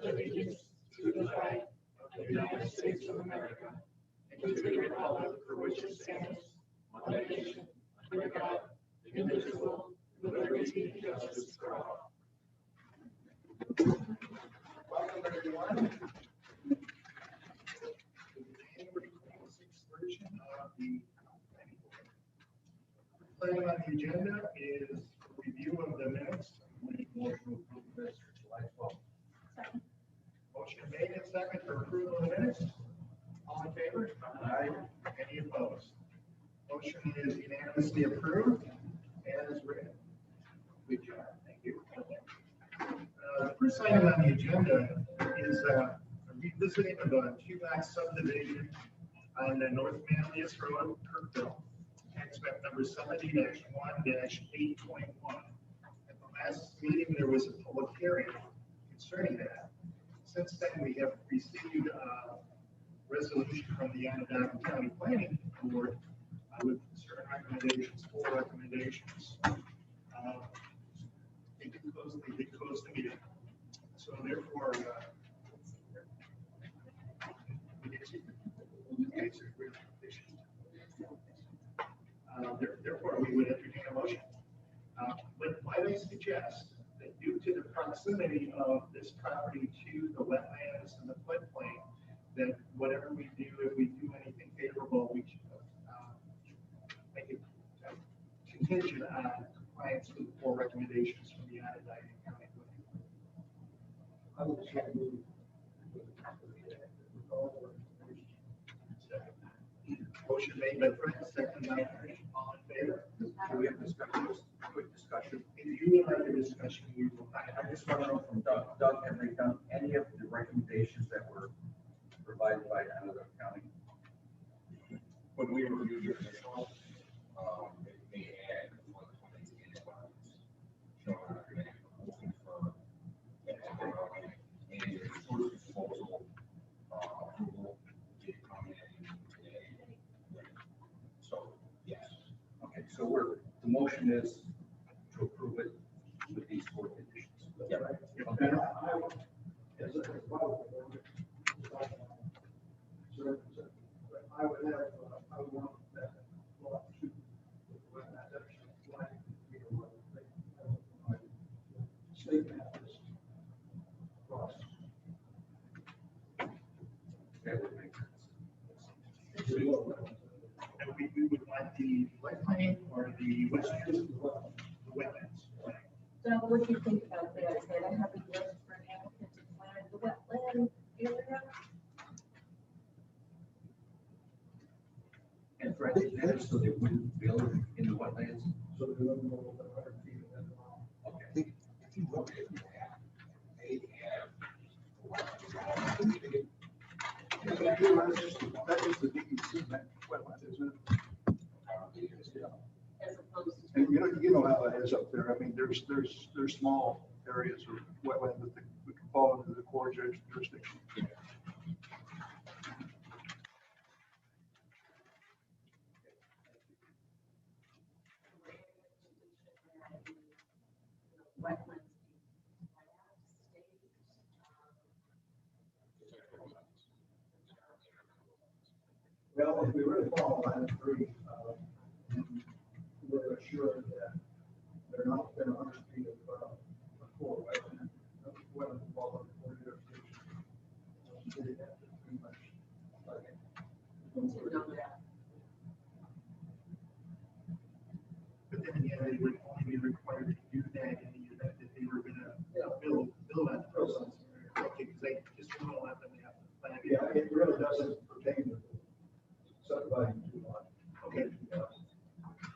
Allegiance to the flag of the United States of America and to the republic for which it stands, one nation, under God, indivisible, with liberty and justice for all. Welcome, everyone. January 26th version of the planning board. Planning on the agenda is a review of the minutes. Motion to approve the minutes for July 12th. Second. Motion made and second for approval of the minutes. All in favor? Aye. Any opposed? Motion is unanimously approved as written. Good job. Thank you. The first item on the agenda is a revisiting of a two-lot subdivision on the North Manlius Road, Kirkville, tax map number 70-1-8.1. At the last meeting, there was a public hearing concerning that. Since then, we have received a resolution from the Onondaga County Planning Board with certain recommendations, 4 recommendations. They did close the meeting. So therefore, therefore we would entertain a motion. But might I suggest that due to the proximity of this property to the wetlands and the floodplain, that whatever we do, if we do anything favorable, we should make it contingent on compliance with the 4 recommendations from the Onondaga County Planning Board. I will check with motion made by Frank, second by Ernie. All in favor? Do we have discussion? Quick discussion. If you would like a discussion, we will. I just want to know from Doug, have they done any of the recommendations that were provided by Onondaga County? When we reviewed your initial, they had one of the showing looking for and source disposal approval did come in today. So yes. Okay, so the motion is to approve it with these 4 conditions. Yeah. Okay. I would have, I would want that lot to, when that actually flag, state map is across. That would make sense. And we would want the floodplain or the wetlands? The wetlands. So what do you think about that? Is that a heavy lift for an applicant to plan the wetland area? And for so they wouldn't build in the wetlands? So they're going to go over 100 feet of that lot. Okay. If you look at that, they have. That is the DEC wetland, isn't it? As opposed to. And you know how that is up there. I mean, there's small areas of wetland that can fall into the core jurisdiction. Wetlands. Well, if we really follow line 3, we're assured that they're not within 100 feet of a core wetland. Wetland fall under core jurisdiction. They have to pretty much. But then again, they would only be required to do that in the event that they were going to build on the process. Okay, because they just don't let them have the plan. Yeah, it really doesn't pertain to subdividing 2 lots. Okay.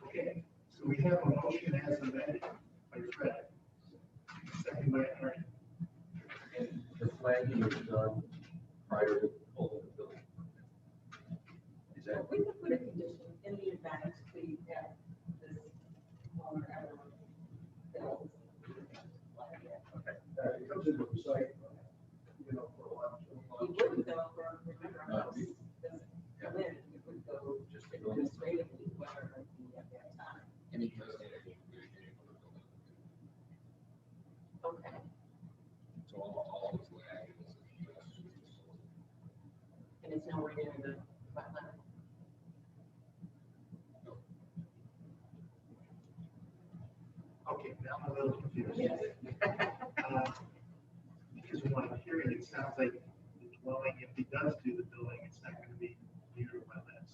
Okay, so we have a motion as amended by Fred, second by Ernie. And the flagging was done prior to pulling the building. Is that? We could put a condition in the event we have this owner ever builds. Okay. It comes into the site, you know, for a while. You wouldn't go for, remember, a house doesn't come in, you would go near the wetland. Okay, now I'm a little confused. Because from what I'm hearing, it sounds like the dwelling, if he does do the building, it's not going to be near wetlands.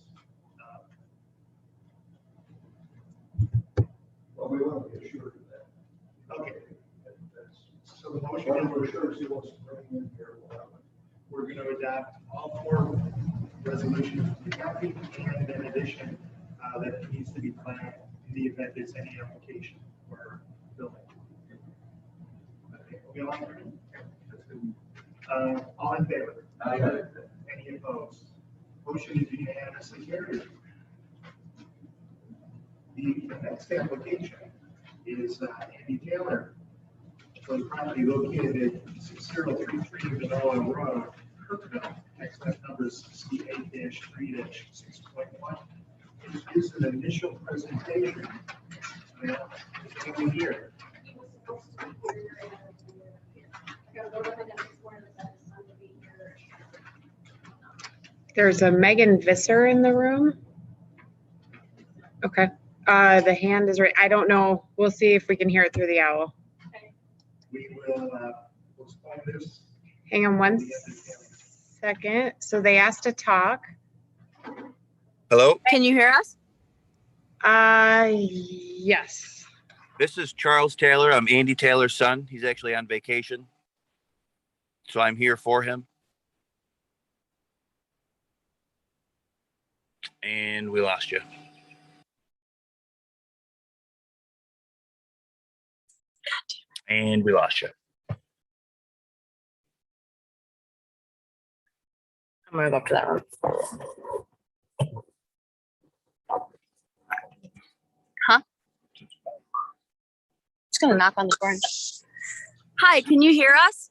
Well, we want to be assured of that. Okay, That's, so the motion one is we're sure he wants to bring in here will happen. we're going to adopt all 4 resolutions to the county, and in addition, that it needs to be planned in the event there's any application for building. Okay, we all agree? All in favor? Aye. Any opposed? Motion is unanimously carried. The next application is Andy Taylor for the property located at 6033 Vanilla Road, Kirkville, tax map number 68-3-6.1. This is an initial presentation. Is anyone here? There's a Megan Visser in the room. Okay. The hand is right. I don't know. We'll see if we can hear it through the owl. We will postpone this. Hang on one second. So they asked to talk. Hello, Can you hear us? Yes. this is Charles Taylor. I'm Andy Taylor's son. He's actually on vacation. So I'm here for him. And we lost you. And we lost you. I'm gonna go up to that room. Huh? Just gonna knock on the door. Hi, can you hear us?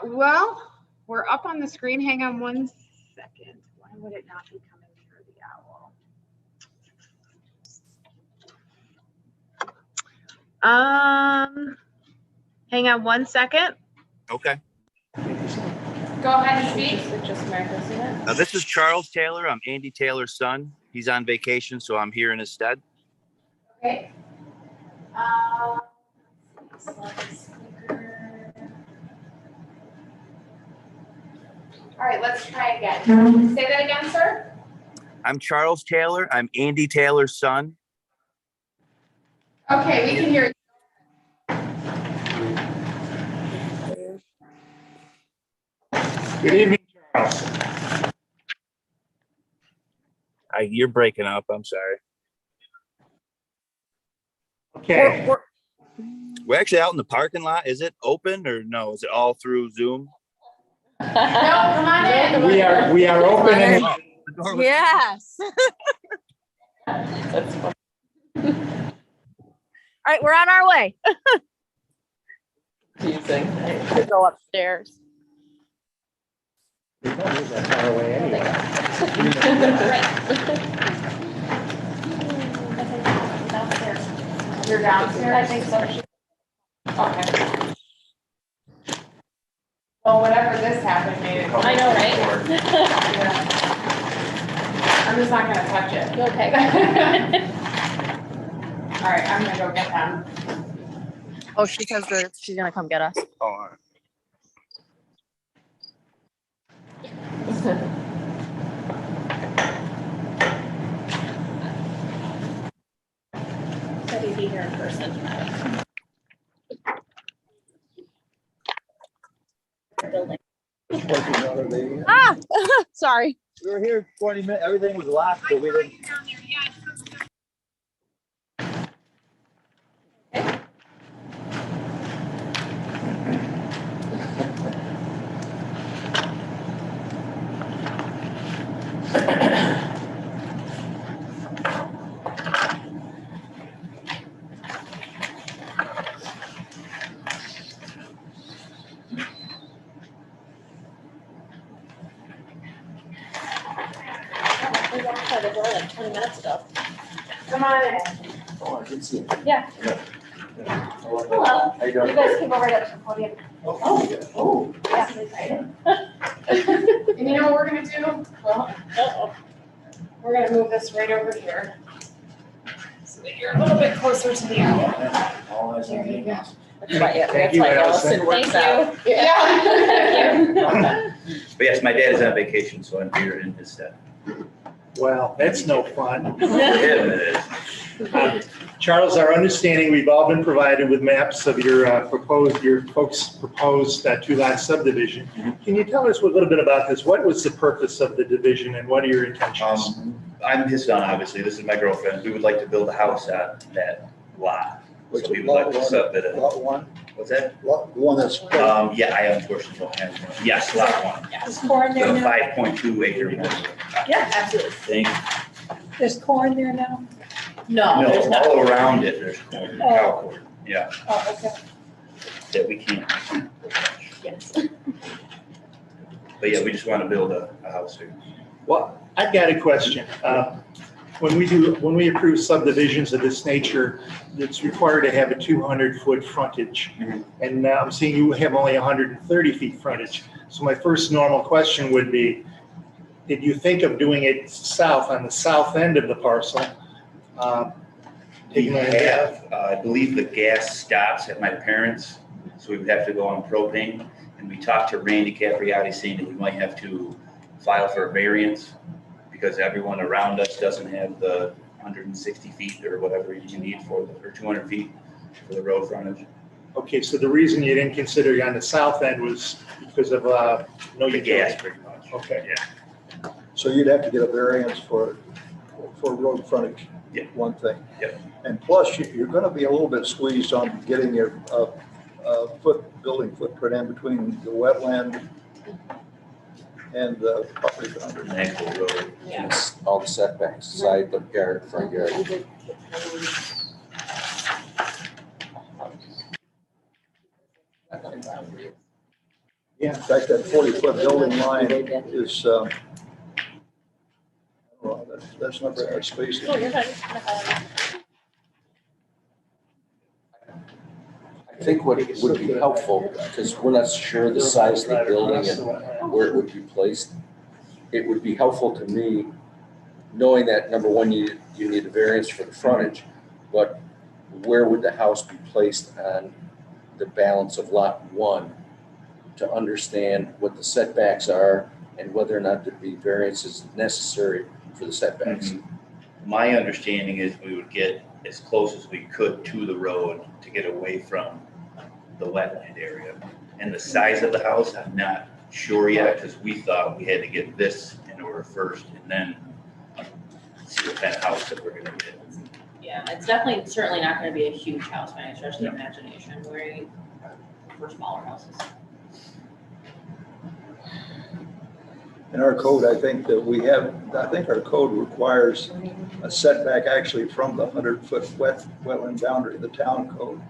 Well, we're up on the screen. Hang on one second. Why would it not be coming through the owl? Hang on one second. Okay. Go ahead and speak. Now, this is Charles Taylor. I'm Andy Taylor's son. He's on vacation, so I'm here in his stead. Okay. All right, let's try again. Say that again, sir. I'm Charles Taylor. I'm Andy Taylor's son. Okay, we can hear you. Good evening, Charles. You're breaking up. I'm sorry. Okay. We're actually out in the parking lot. Is it open or no? Is it all through Zoom? No, come on in. We are open and Oh, the door was- Yes. All right, we're on our way. To go upstairs. You're downstairs? I think so. Okay. Well, whatever this happened made it. I know, right? I'm just not gonna touch it. Okay. All right, I'm gonna go get them. Oh, she says that she's gonna come get us. Oh, all right. Said he'd be here in person. Building. Ah, sorry. We were here 20 minutes, everything was locked, but we didn't. We walked by the door like 20 minutes ago. Come on in. Oh, I did see it. Yeah. Hello. How you doing? You guys came over to the podium. Oh, Yeah. And you know what we're gonna do? Well, we're gonna move this right over here. So that you're a little bit closer to the owl. There you go. Thank you, Allison. Thank you. Yeah. But yes, my dad is on vacation, so I'm here in his stead. Well, that's no fun. Yeah, it is. Charles, our understanding, we've all been provided with maps of your folks' proposed two-lot subdivision. Can you tell us a little bit about this? What was the purpose of the division and what are your intentions? I'm his son, obviously. This is my girlfriend. We would like to build a house on that lot. Which So we would like to submit it. Lot one? What's that? Lot, the one that's. Yeah, I unfortunately don't have one. Yes, lot one. There's corn The there now? 5.2 acre one. Yeah, absolutely. Thank you. There's corn there now? No, there's No, not. all around it, there's corn, cow corn. Yeah, Oh, okay. that we can't. Yes. But yeah, we just want to build a house here. Well, I've got a question. When we approve subdivisions of this nature, it's required to have a 200-foot frontage. Mhm. And I'm seeing you have only 130 feet frontage. So my first normal question would be, did you think of doing it south, on the south end of the parcel? We Taking it down? have, I believe the gas stops at my parents', so we would have to go on propane. And we talked to Randy Capriati saying that we might have to file for a variance because everyone around us doesn't have the 160 feet or whatever you need or 200 feet for the road frontage. Okay, so the reason you didn't consider it on the south end was because of no The utility? gas, pretty much. Okay. Yeah. So you'd have to get a variance for road frontage. Yeah. One thing. Yep. And plus, you're gonna be a little bit squeezed on getting your, building footprint in between the wetland and the property boundary. An actual road. Yeah. All the setbacks, side yard, front yard. Yeah. In fact, that 40-foot building line is, well, that's not very much space. Oh, you're fine. I think what would be helpful, because we're not sure the size of the building and where it would be placed, it would be helpful to me, knowing that, number one, you need a variance for the frontage, but where would the house be placed on the balance of lot one to understand what the setbacks are and whether or not there'd be variances necessary for the setbacks. My understanding is we would get as close as we could to the road to get away from the wetland area. And the size of the house, I'm not sure yet, because we thought we had to get this in order first and then see what kind of house that we're gonna get. Yeah, it's definitely, certainly not gonna be a huge house by any stretch of the imagination. We're for smaller houses. In our code, I think our code requires a setback actually from the 100-foot wetland boundary, the town code.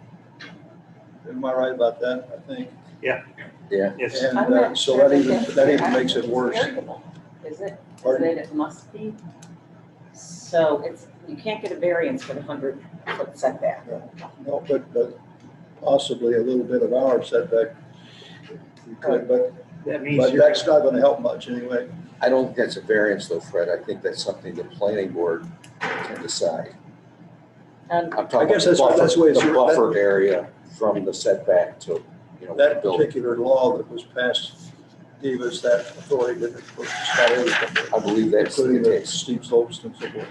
Am I right about that? I think. Yeah. Yes. And so that even makes it worse. Is it? Pardon? It must be. So you can't get a variance for the 100-foot setback. No, but possibly a little bit of our setback. We could, but That means you're. that's not gonna help much anyway. I don't think that's a variance though, Fred. I think that's something the planning board can decide. And I'm talking I guess about that's the way it's the buffer area from the setback to, That building. particular law that was passed gave us that authority to start everything, I believe that's the including the case. steep slopes and so forth.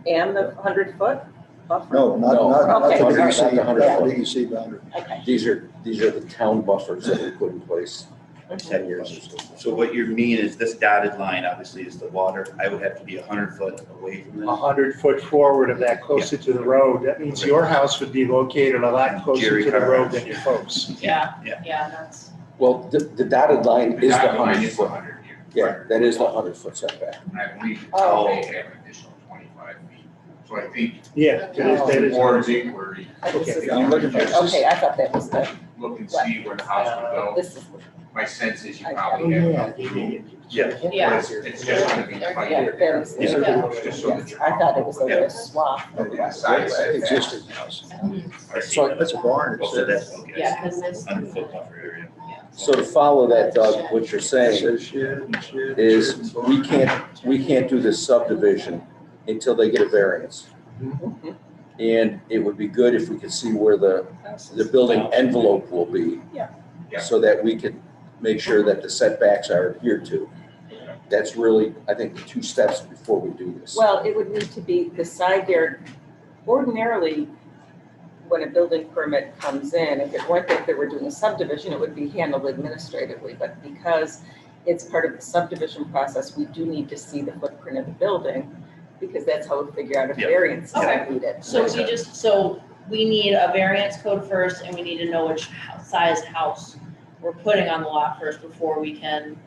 and the 100-foot buffer? No, not Okay. the Not the DEC, 100. DEC boundary. Okay. These are the town buffers that we put in place 10 years ago. So what you mean is this dotted line obviously is the water. I would have to be 100 foot away from this. 100-foot forward of that, closer to the road. That means your house would be located a lot closer Jerry to the Carr. road than your folks. Yeah, Yeah. yeah, that's, Well, the dotted line is the That line 100 is foot. 100 here. Yeah, that is the 100-foot setback. And I believe the Oh. town may have an additional 25 feet. So I think Yeah, that is. more of inquiry, this is, Yeah, I'm looking for this. okay, I thought that was the, look and see where the house would go. this is, My sense is you I- probably have Oh, enough yeah. room Yeah. Yeah. It's just gonna be Yeah, 20. that was- Yeah. Just so that you're- I thought it was over a swap. Yeah, side setbacks. Existing house. I see So that. That's a barn. Oh, so that's, okay. Yeah, because this. 100-foot buffer area. So to follow that, Doug, what you're It saying says shed and shed. is shed and we can't do this subdivision until they get a variance. And it would be good if we could see where the building envelope will be. Yeah. Yeah. So that we could make sure that the setbacks are adhered to. That's really, I think, the two steps before we do this. Well, it would need to be the side yard. Ordinarily, when a building permit comes in, if it weren't that they were doing a subdivision, it would be handled administratively. But because it's part of the subdivision process, we do need to see the footprint of the building, because that's how we figure out if Yeah. variance is Okay. needed. So we need a variance code first, and we need to know which size house we're putting on the lot first before we can.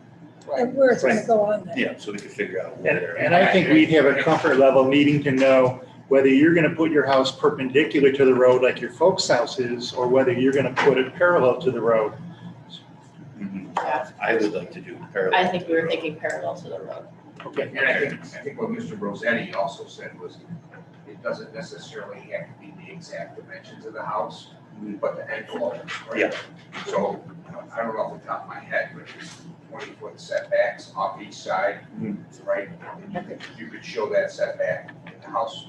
Right. Where it's gonna go on there. Yeah, so we could figure out And, where. and I think we'd have a comfort level needing to know whether you're gonna put your house perpendicular to the road like your folks' house is, or whether you're gonna put it parallel to the road. Mhm. Yeah. I would like to do parallel. I think we were thinking parallel to the road. Okay. And I think what Mr. Rosetti also said was, it doesn't necessarily have to be the exact dimensions of the house, but the envelope, right? Yeah. So, I don't know off the top of my head, but it's 20-foot setbacks off each side, right? And you could show that setback in the house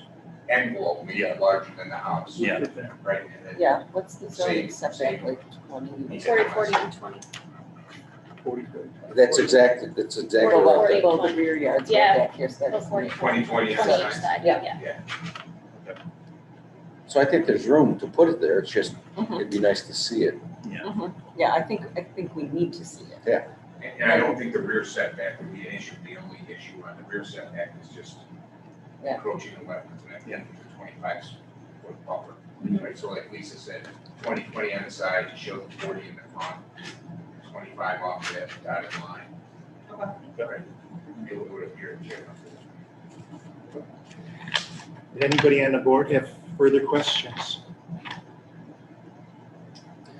envelope, maybe larger than the house. Yeah. Right? And then Yeah, what's the zoning Same, setback, same. like 20? 40, and 20. That's exactly Well, right. well, the rear yards right Yeah. back here, so that's. 40, 20 on each the side. side, Yeah. yeah. So I think there's room to put it there. It's just, Mhm. it'd be nice to see it. Mhm. Yeah, I think we need to see it. And I don't think the rear setback would be an issue. The only issue on the rear setback is just Yeah. encroaching the wetlands, and I think the 25-foot buffer. Right, so like Lisa said, 20 on the side, you show the 40 in the front, 25 off that dotted line. Right. Be able to do it here in Chipmunk. Did anybody on the board have further questions?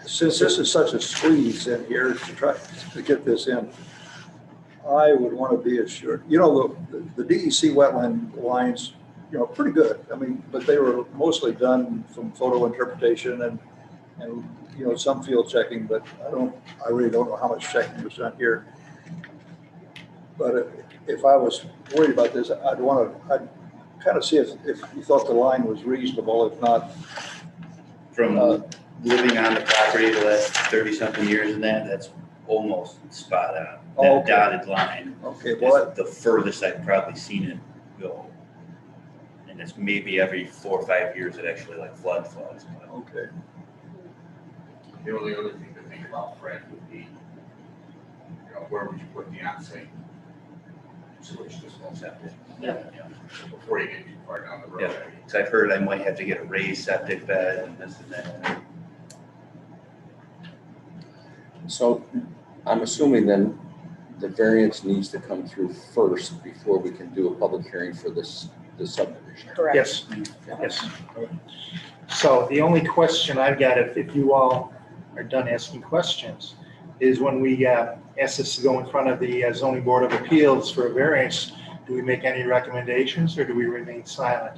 Since this is such a squeeze in here to try to get this in, I would want to be assured, the DEC wetland lines, pretty good. I mean, but they were mostly done from photo interpretation and some field checking, but I really don't know how much checking was done here. But if I was worried about this, I'd kind of see if you thought the line was reasonable, if not, From living on the property the last 30-something years and that's almost spot on. Oh, That okay. dotted line okay, well, is the furthest I've probably seen it go. And it's maybe every 4 or 5 years it actually like floods. but- okay. The only other thing to think about, Fred, would be, where would you put the onsite sewage disposal Yeah. before you get too far down the road? Yeah. So I've heard I might have to get a raised septic bed and this and that. So I'm assuming then the variance needs to come through first before we can do a public hearing for the subdivision. Correct. Yes, yes. So the only question I've got, if you all are done asking questions, is when we ask this to go in front of the zoning board of appeals for a variance, do we make any recommendations or do we remain silent?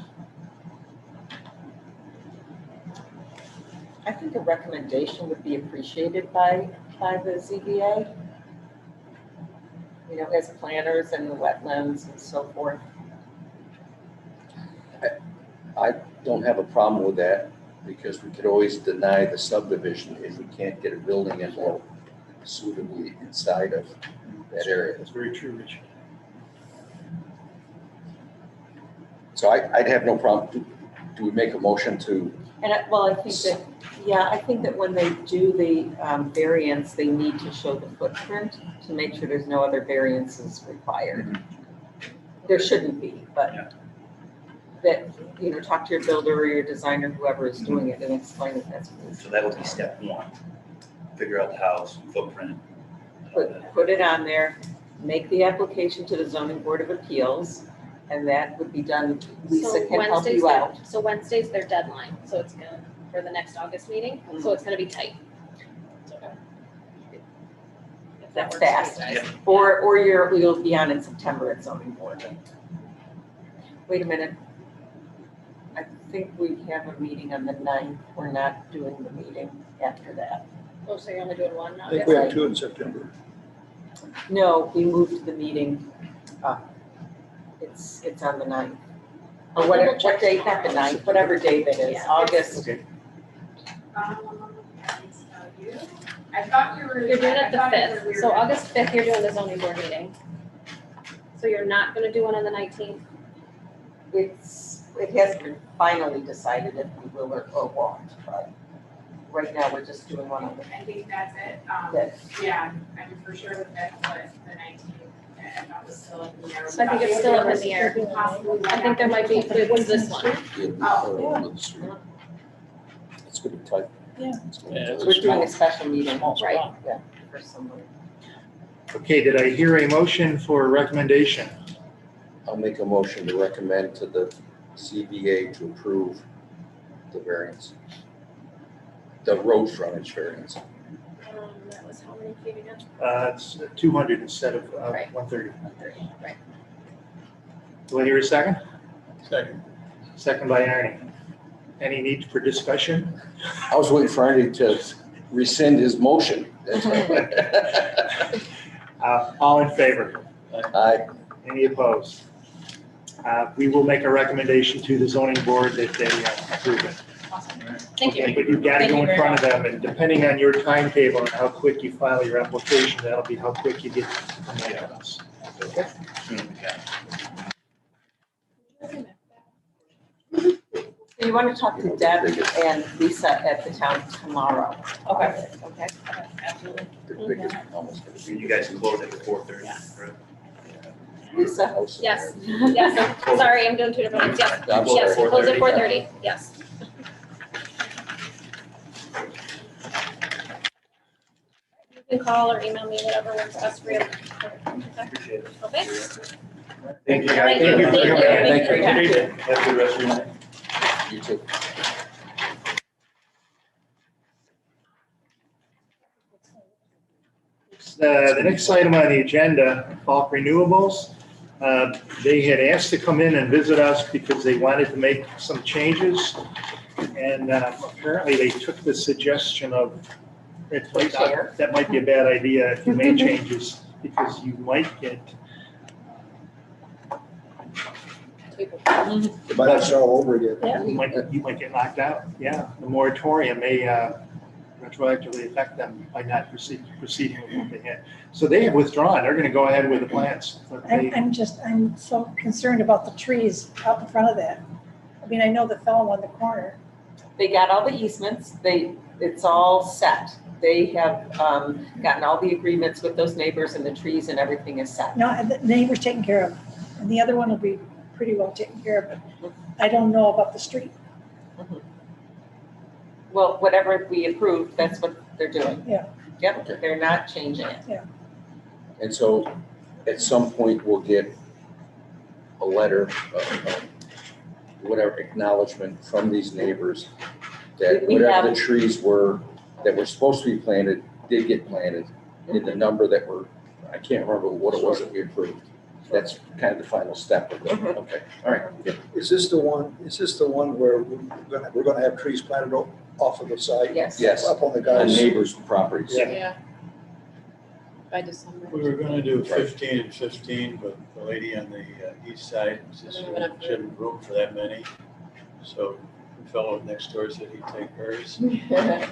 I think a recommendation would be appreciated by the ZBA. As planners and the wetlands and so forth. I don't have a problem with that because we could always deny the subdivision if we can't get a building envelope suitably inside of that area. That's very true, Richard. So I'd have no problem. Do we make a motion to, And I think that when they do the variance, they need to show the footprint to make sure there's no other variances required. There shouldn't be, but that, talk to your builder or your designer, whoever is doing it, and explain that that's what So that would be step one. Figure out the house, footprint. put it on there, make the application to the zoning board of appeals, and that would be done. Lisa So can help Wednesday's you out. So Wednesday's their deadline, so it's gonna, for the next August meeting, so it's gonna be tight. That's works fast. for you guys. Or you'll be on in September at zoning board. Wait a minute. I think we have a meeting on the 9th. We're not doing the meeting after that. Oh, so you're only doing one now? I think we have 2 in September. No, we moved the meeting up. It's on the 9th. Or whatever, what date, not the 9th, whatever day that is, Yeah. August. Okay. I can tell you. I thought we were. You're doing it I the thought it was 5th, we so were- August 5th, you're doing the zoning board meeting. So you're not gonna do one on the 19th? It hasn't been finally decided if we will or won't, but right now we're just doing one on the I think that's it. fifth. Yeah, I'm for sure with that, but the 19th, I thought was still in the air. So I think it's still up in the air. Possibly. I think there might be, what's this one? It's gonna be tight. Yeah. It's gonna be Yeah, tight. We're doing a special meeting. Right. Yeah, for someone. Okay, did I hear a motion for a recommendation? I'll make a motion to recommend to the CBA to approve the variance. The road frontage variance. That was how many feet again? It's 200 instead of Right. 130. 130, right. Do I hear a second? Second. Second by Arnie. Any need for discussion? I was waiting for Andy to rescind his motion. That's right. All in favor? Aye. Any opposed? We will make a recommendation to the zoning board that they approve it. Thank you. Okay, but you've got to Thank go you in very front of them, and depending on your timetable and how quick you file your application, that'll be how quick you get from that to us. Okay? So you want to talk to Deb and Lisa at the town tomorrow? Okay. Okay. Absolutely. The biggest, almost gonna be You guys can close at 4:30, right? Lisa? house in Yes, there. yes, sorry, I'm doing two different things, yes. I'm Yes, sorry. close at 4:30, yes. You can call or email me, whatever works best for you. Appreciate it. Okay? Thank you. Thank you. for Thank you. coming in. Thank you. Have a good rest of your night. You too. The next item on the agenda, Falk Renewables. They had asked to come in and visit us because they wanted to make some changes. And apparently they took the suggestion of, that might be a bad idea if you made changes, because you might get, It might have start all over again. you might get knocked out. Yeah, the moratorium may retroactively affect them by not proceeding with what they had. So they have withdrawn. They're going to go ahead with the plans. But they- I'm so concerned about the trees out in front of that. I mean, I know the fellow on the corner. They got all the easements, it's all set. They have gotten all the agreements with those neighbors and the trees and everything is set. No, and the neighbor's taken care of, and the other one will be pretty well taken care of, but I don't know about the street. Well, whatever we approved, that's what they're doing. Yeah. Yep, they're not changing it. And so at some point we'll get a letter of whatever acknowledgement from these neighbors that We whatever have- the trees were that were supposed to be planted, did get planted in the number that were, I can't remember what it was that we approved. That's kind of the final step of it. Mhm. Okay, all right. Yeah. Is this the one where we're gonna have trees planted off of the site? Yes. Yes, Up on the on guys? neighbors' properties. Yeah. By December. We were gonna do 15 and 15, but the lady on the east side says she had room for that many. So the fellow next door said he'd take hers.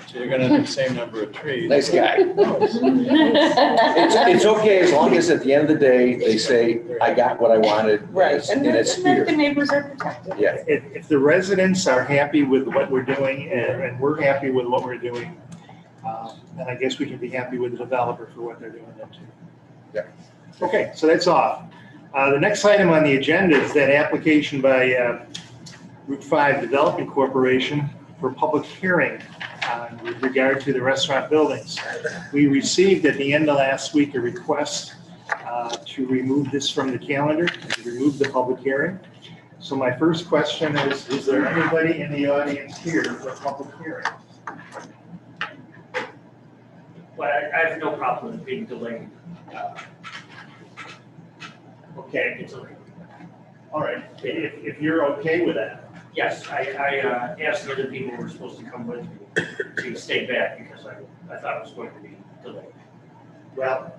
So you're gonna have the same number of trees. Nice guy. It's okay as long as at the end of the day, they say, I got what I wanted. Right, And it's and then here. the neighbors are protected. Yeah. If the residents are happy with what we're doing and we're happy with what we're doing, then I guess we can be happy with the developer for what they're doing then too. Yeah. Okay, so that's off. The next item on the agenda is that application by Route 5 Development Corporation for public hearing with regard to the restaurant buildings. We received at the end of last week a request to remove this from the calendar, to remove the public hearing. So my first question is there anybody in the audience here for a public hearing? But I have no problem with being delayed. Okay, It's okay. all right. If you're okay with that. Yes, I asked the other people who were supposed to come with me to stay back because I thought it was going to be delayed. Well,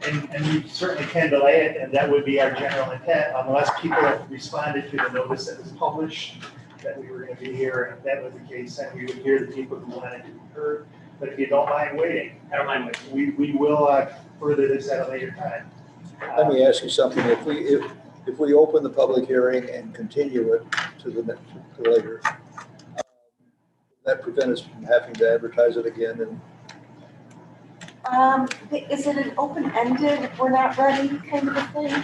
and you certainly can delay it, and that would be our general intent, unless people have responded to the notice that was published, that we were gonna be here, and if that was the case, then we would hear the people who wanted to be heard. But if you don't mind waiting, I don't mind waiting. we will further this at a later time. Let me ask you something. If we open the public hearing and continue it to later, that prevent us from having to advertise it again and Is it an open-ended, we're not ready kind of a thing?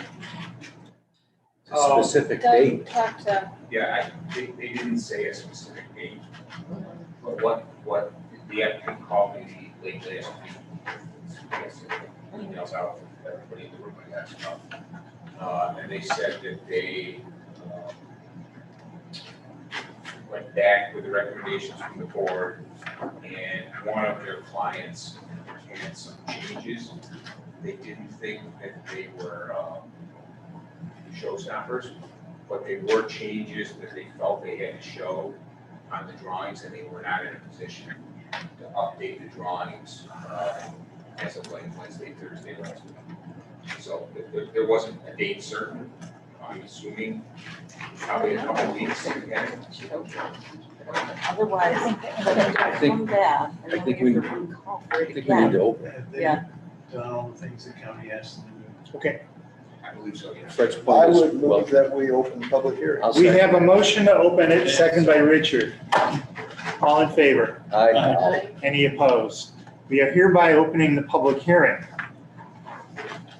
A specific Doug date. talked to, Yeah, they didn't say a specific date. But what the applicant called me late last week, emails out to everybody in the room, I guess. And they said that they went back with the recommendations from the board, and one of their clients had some changes. They didn't think that they were showstoppers, but they were changes that they felt they had to show on the drawings, and they were not in a position to update the drawings as of like Wednesday, Thursday last week. So there wasn't a date certain. I'm assuming probably a couple of weeks again. Otherwise, I think- come back. and I then think we we- have to recall for I it think we need again. to open. Yeah. Done all the things the county asked them to do. Okay, I believe so, yeah. Fred's I point is, would well, move that we open the public hearing. I'll we second. have a motion to open it, second by Richard. All in favor? Aye. Any opposed? We are hereby opening the public hearing.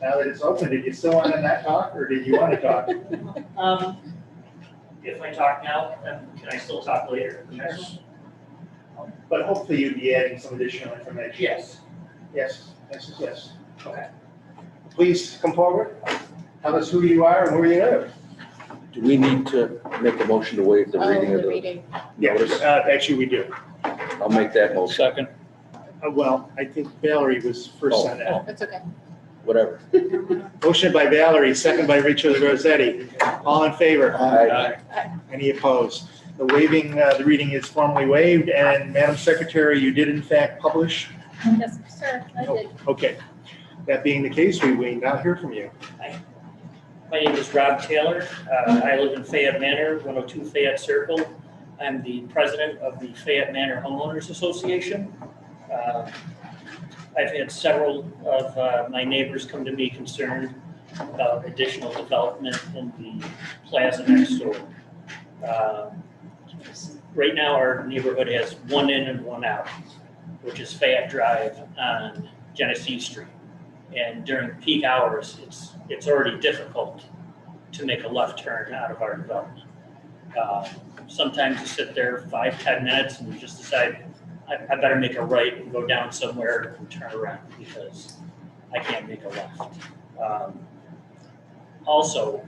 Now that it's open, did you still want to not talk, or did you want to talk? If I talk now, then can I still talk later? Yes. But hopefully you'd be adding some additional information. Yes. Yes, yes, yes. Okay. Please come forward. Tell us who you are and where you live. Do we need to make a motion to waive the reading of the the reading. notice? Yes, actually, we do. I'll make that motion. Second. Well, I think Valerie was first on that. It's okay. Whatever. Motion by Valerie, second by Richard Rossetti. All in favor? Aye. Any opposed? The waiving, the reading is formally waived, and Madam Secretary, you did in fact publish? Yes, sir, I did. Okay. That being the case, we will now hear from you. My name is Rob Taylor. I live in Fayette Manor, 102 Fayette Circle. I'm the president of the Fayette Manor Homeowners Association. I've had several of my neighbors come to me concerned about additional development in the plaza next door. Right now, our neighborhood has one in and one out, which is Fayette Drive on Genesee Street. And during peak hours, it's already difficult to make a left turn out of our development. Sometimes you sit there 5-10 minutes and you just decide, I better make a right and go down somewhere and turn around because I can't make a left. Also,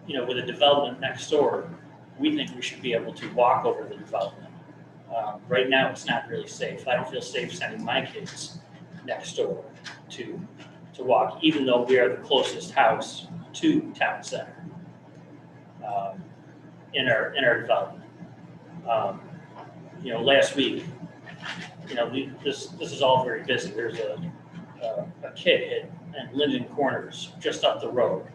with a development next door, we think we should be able to walk over the development. Right now, it's not really safe. I don't feel safe sending my kids next door to walk, even though we are the closest house to town center in our development. Last week, this is all very busy. There's a kid hit in Linden Corners just up the road,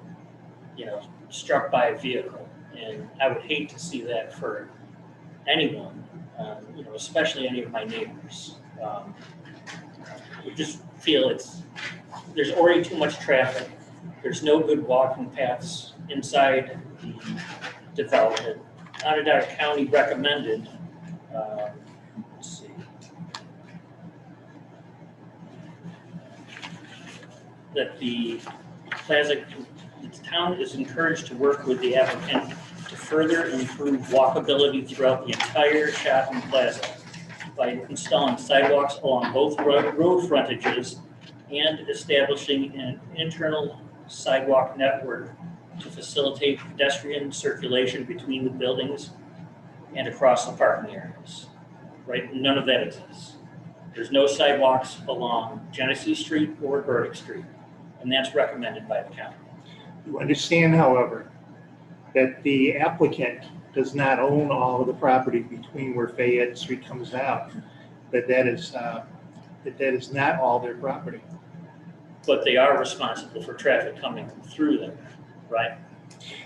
struck by a vehicle. And I would hate to see that for anyone, especially any of my neighbors. We just feel there's already too much traffic. There's no good walking paths inside the development. Onondaga County recommended, let's see, that the town is encouraged to work with the applicant to further improve walkability throughout the entire shopping plaza by installing sidewalks along both road frontages and establishing an internal sidewalk network to facilitate pedestrian circulation between the buildings and across the parking areas. Right? None of that exists. There's no sidewalks along Genesee Street or Burdick Street, and that's recommended by the county. You understand, however, that the applicant does not own all of the property between where Fayette Street comes out, that is not all their property. But they are responsible for traffic coming through them, right?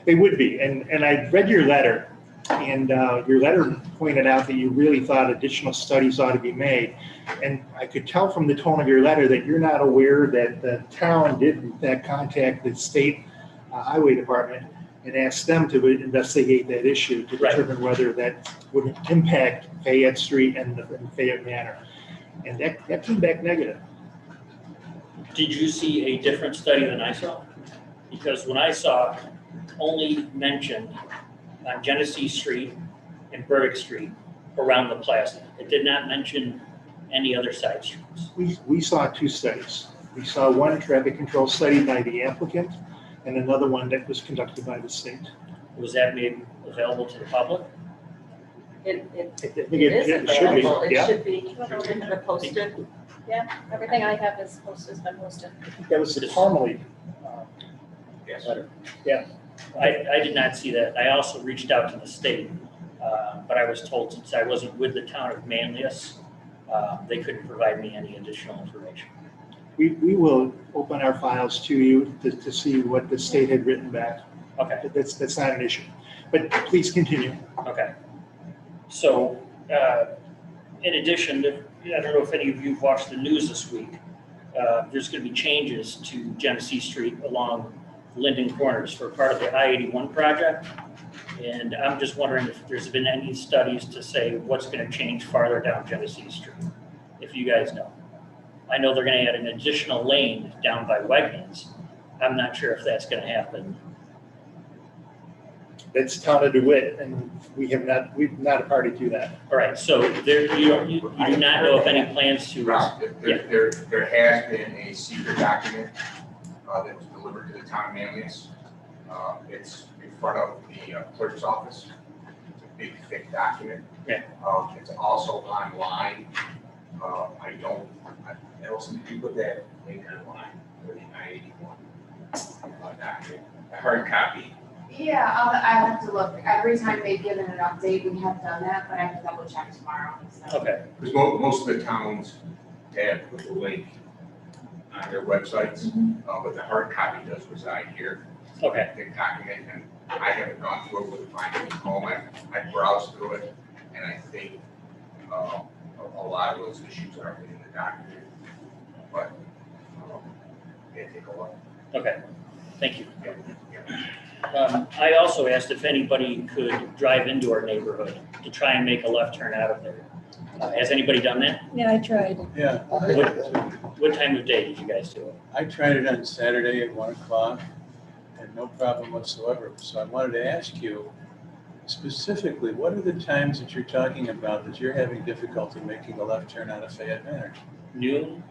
They would be, and I read your letter, and your letter pointed out that you really thought additional studies ought to be made. And I could tell from the tone of your letter that you're not aware that the town did in fact contact the state highway department and ask them to investigate that issue to determine whether that would impact Fayette Street and Fayette Manor. And that came back negative. Did you see a different study than I saw? Because when I saw only mentioned on Genesee Street and Burdick Street around the plaza, it did not mention any other side streets. We saw two studies. We saw one traffic control study by the applicant and another one that was conducted by the state. Was that made available to the public? It It is should be, available, it yeah. should be posted. Yeah, everything I have is posted, has been posted. I think that was the Parmalee Yes. letter. I did not see that. I also reached out to the state, but I was told since I wasn't with the town of Manlius, they couldn't provide me any additional information. We will open our files to you to see what the state had written back. Okay, That's not an issue. But please continue. okay. So, in addition, I don't know if any of you have watched the news this week. There's going to be changes to Genesee Street along Linden Corners for part of the I-81 project. And I'm just wondering if there's been any studies to say what's going to change farther down Genesee Street, if you guys know. I know they're going to add an additional lane down by Wegmans. I'm not sure if that's going to happen. That's town of DeWitt, and we're not a party to that. All right, so there, you do not know of any plans to, Rob, yeah. there has been a secret document that was delivered to the town of Manlius. It's in front of the clerk's office. It's a big, thick document. Okay. It's also online. Nelson, did you put that link online for the I-81 document? A hard copy. Yeah, I'll have to look. Every time they've given an update, we have done that, but I have to double check tomorrow. So. Okay, Because most of the towns have put the link on their websites, but the hard copy does reside here. okay, Big document, and I haven't gone through it with a fine tooth comb. I browsed through it, and I think a lot of those issues are in the document. But yeah, take a look. okay. Thank you. I also asked if anybody could drive into our neighborhood to try and make a left turn out of there. Has anybody done that? Yeah, I tried. Yeah. What time of day did you guys do it? I tried it on Saturday at 1 o'clock and no problem whatsoever. So I wanted to ask you specifically, what are the times that you're talking about that you're having difficulty making a left turn out of Fayette Manor? Noon,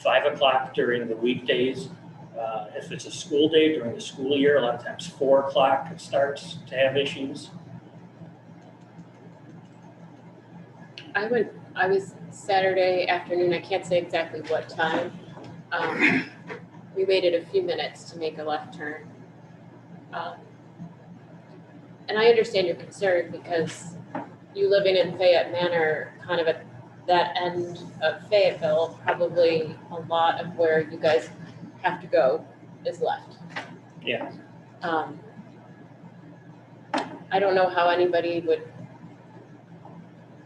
5 o'clock during the weekdays. If it's a school day during the school year, a lot of times 4 o'clock it starts to have issues. I was Saturday afternoon, I can't say exactly what time. We waited a few minutes to make a left turn. And I understand your concern because you living in Fayette Manor, kind of at that end of Fayetteville, probably a lot of where you guys have to go is left. Yeah. I don't know how anybody would,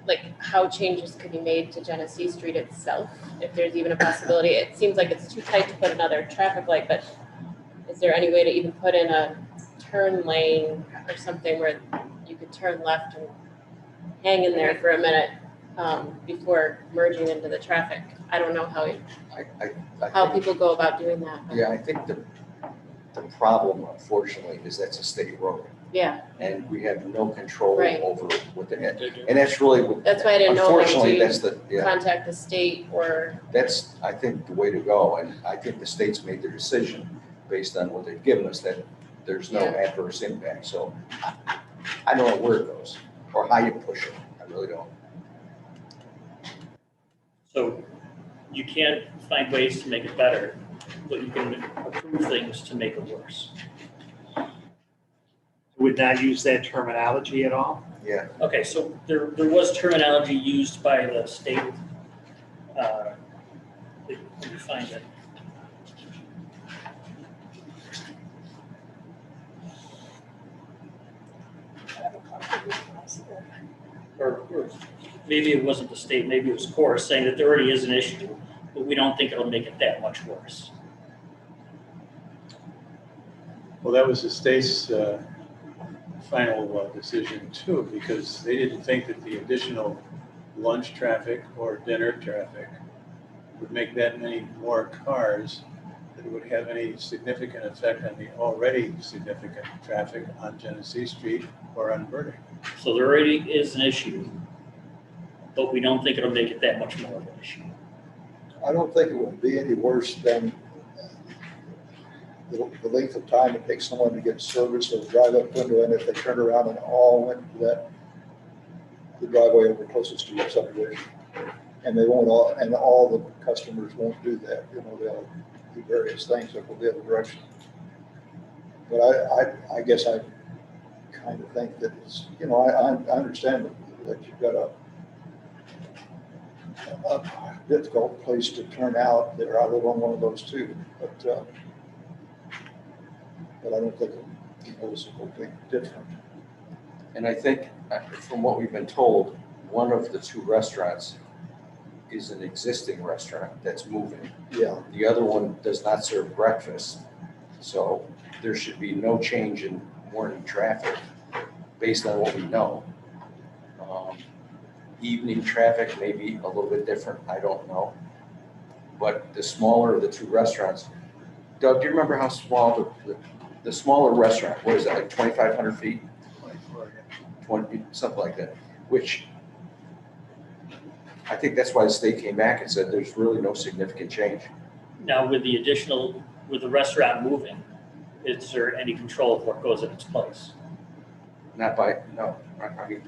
like, how changes could be made to Genesee Street itself, if there's even a possibility. It seems like it's too tight to put another traffic light, but is there any way to even put in a turn lane or something where you could turn left and hang in there for a minute before merging into the traffic? I don't know how people go about doing that. But Yeah, I think the problem, unfortunately, is that's a state road. yeah, And we have no control Right. over what the, and that's really, what- that's why I didn't know unfortunately, if that's to the, yeah, contact the state or, that's, I think, the way to go. And I think the state's made their decision based on what they've given us, that there's no Yeah. adverse impact. So I don't know where it goes or how you push it. I really don't. So you can't find ways to make it better, but you can improve things to make it worse. Would not use that terminology at all? Yeah. Okay, so there was terminology used by the state. Let me find it. Or maybe it wasn't the state, maybe it was Corps saying that there already is an issue, but we don't think it'll make it that much worse. Well, that was the state's final decision too, because they didn't think that the additional lunch traffic or dinner traffic would make that many more cars, that it would have any significant effect on the already significant traffic on Genesee Street or on Burdick. So there already is an issue, but we don't think it'll make it that much more of an issue. I don't think it would be any worse than the length of time it takes someone to get service or drive up window, and if they turned around and all went to the driveway over closest to your subdivision. And they won't all, and all the customers won't do that, you know, they'll do various things that will the other direction. But I guess I kind of think that it's, you know, I understand that you've got a difficult place to turn out there. I live on one of those too, but I don't think it noticeably different. And I think, from what we've been told, one of the two restaurants is an existing restaurant that's moving. Yeah. The other one does not serve breakfast. So there should be no change in morning traffic based on what we know. Evening traffic may be a little bit different, I don't know. But the smaller of the two restaurants, Doug, do you remember how small the smaller restaurant, what is that, like 2,500 feet? 20, something like that, which I think that's why the state came back and said there's really no significant change. Now, with the restaurant moving, is there any control of what goes in its place? Not by, no, I mean,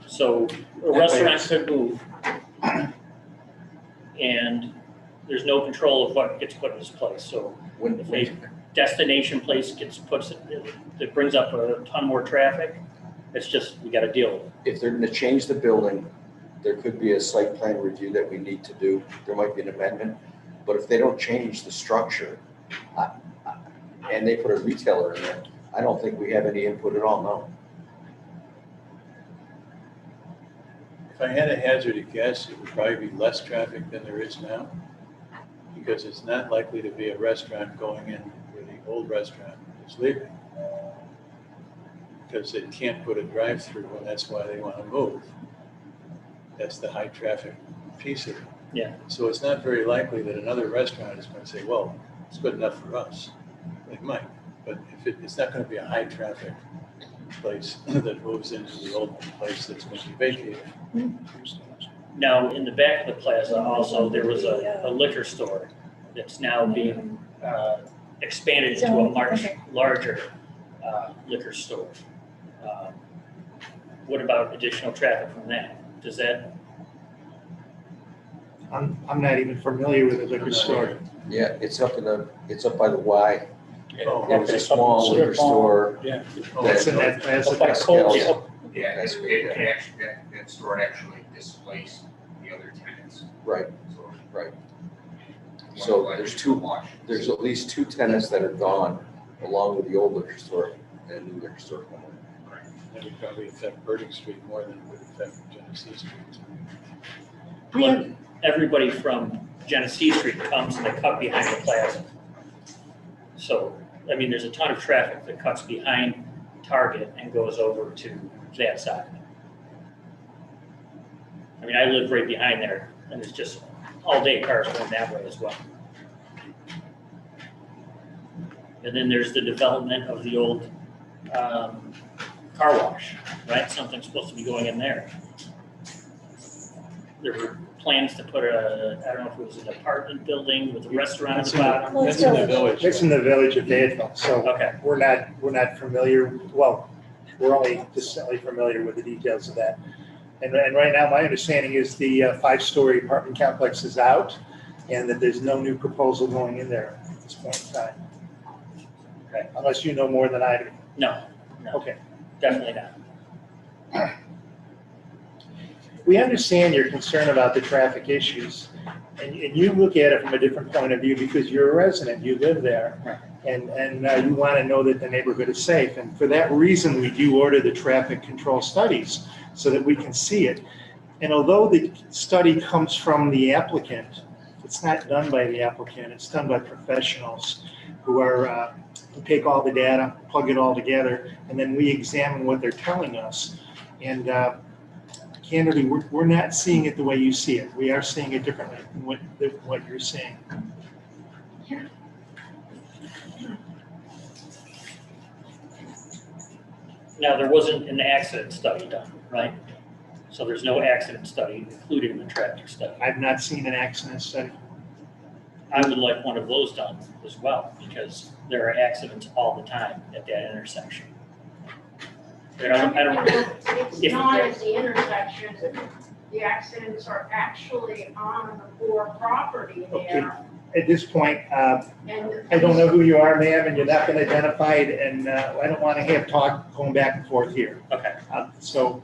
So a restaurant could move and there's no control of what gets put in its place. So when, if a destination place that brings up a ton more traffic, it's just, we gotta deal with it. if they're gonna change the building, there could be a site plan review that we need to do. There might be an amendment, but if they don't change the structure and they put a retailer in there, I don't think we have any input at all, no. If I had a hazard to guess, it would probably be less traffic than there is now, because it's not likely to be a restaurant going in where the old restaurant is leaving. Because they can't put a drive-through, and that's why they want to move. That's the high traffic piece of it. Yeah. So it's not very likely that another restaurant is going to say, well, it's good enough for us. They might, but if it's not going to be a high traffic place that moves into the old place that's going to be vacated. Now, in the back of the plaza also, there was a liquor store that's now being expanded into a much larger liquor store. What about additional traffic from that? Does that? I'm not even familiar with the liquor store. Yeah, it's up by the Y. Oh, There was a small liquor store. Yeah. That's in that plaza. Up by Cole's. Yeah, that store actually displaced the other tenants. Right, So right. So there's at least two tenants that are gone, along with the old liquor store and new liquor store coming. That would probably affect Burdick Street more than it would affect Genesee Street. But everybody from Genesee Street comes and they cut behind the plaza. So, I mean, there's a ton of traffic that cuts behind Target and goes over to that side. I mean, I live right behind there and it's just all day cars going that way as well. And then there's the development of the old car wash, right? Something's supposed to be going in there. There were plans to put I don't know if it was an apartment building with a restaurant at the bottom. That's in the village. It's in the village of Fayetteville, so Okay. we're not familiar, well, we're only distantly familiar with the details of that. And right now, my understanding is the 5-story apartment complex is out and that there's no new proposal going in there at this point in time. Okay. Unless you know more than I do. No, Okay. definitely not. We understand your concern about the traffic issues, and you look at it from a different point of view because you're a resident, you live there, and you want to know that the neighborhood is safe. And for that reason, we do order the traffic control studies so that we can see it. And although the study comes from the applicant, it's not done by the applicant, it's done by professionals who take all the data, plug it all together, and then we examine what they're telling us. And candidly, we're not seeing it the way you see it. We are seeing it differently than what you're seeing. Now, there wasn't an accident study done, right? So there's no accident study included in the traffic study. I've not seen an accident study. I would like one of those done as well, because there are accidents all the time at that intersection. I don't. It's not at the intersection, the accidents are actually on the core property there. At this point, And I don't know who you are, ma'am, and you're not been identified, and I don't want to have talk going back and forth here. Okay. So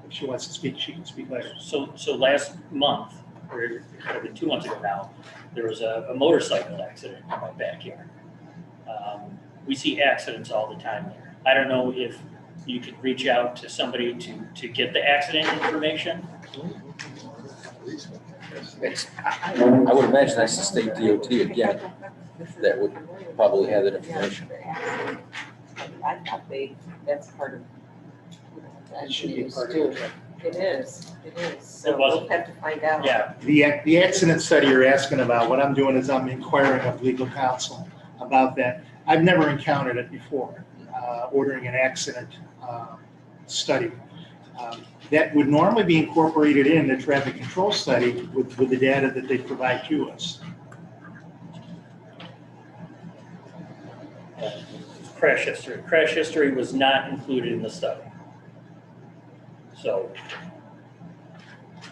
if she wants to speak, she can speak later. So last month, or 2 months ago now, there was a motorcycle accident in my backyard. We see accidents all the time there. I don't know if you could reach out to somebody to get the accident information. I would imagine that's the state DOT again, that would probably have that information. I thought that's part of, It should be part of do. it. It is. So It wasn't. we'll have to find out. Yeah, The accident study you're asking about, what I'm doing is I'm inquiring of legal counsel about that. I've never encountered it before, ordering an accident study. That would normally be incorporated in the traffic control study with the data that they provide to us. crash history. Crash history was not included in the study. So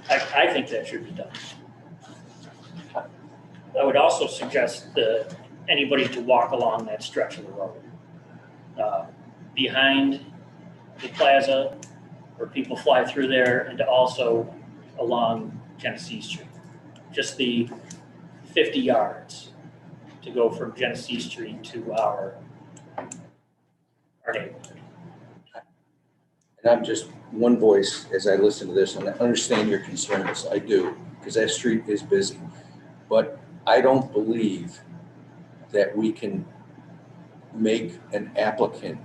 I think that should be done. I would also suggest anybody to walk along that stretch of the road. Behind the plaza, where people fly through there, and also along Genesee Street. Just the 50 yards to go from Genesee Street to our neighborhood. And I'm just one voice as I listen to this, and I understand your concerns, I do, because that street is busy. But I don't believe that we can make an applicant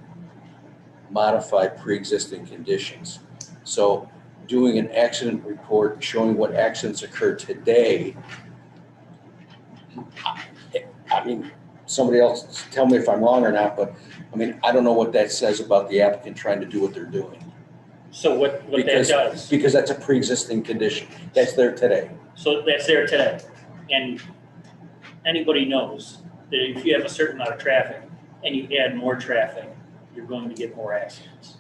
modify pre-existing conditions. So doing an accident report showing what accidents occurred today, I mean, somebody else tell me if I'm wrong or not, but I mean, I don't know what that says about the applicant trying to do what they're doing. So what that does. Because that's a pre-existing condition. That's there today. So that's there today. And anybody knows that if you have a certain amount of traffic and you add more traffic, you're going to get more accidents.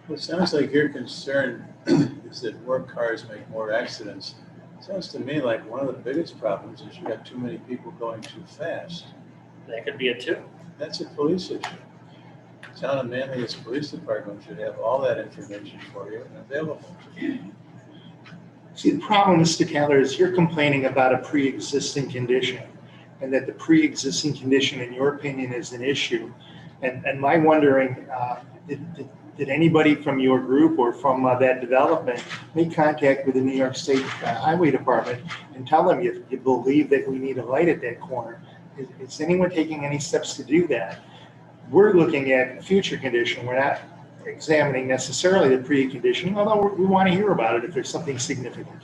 Well, it sounds like your concern is that more cars make more accidents. It sounds to me like one of the biggest problems is you got too many people going too fast. That could be it too. That's a police issue. The Town of Manlius Police Department should have all that information for you and available. See, the problem, Mr. Taylor, is you're complaining about a pre-existing condition, and that the pre-existing condition, in your opinion, is an issue. And my wondering, did anybody from your group or from that development make contact with the New York State Highway Department and tell them you believe that we need a light at that corner? Is anyone taking any steps to do that? We're looking at future condition. We're not examining necessarily the pre-condition, although we want to hear about it if there's something significant.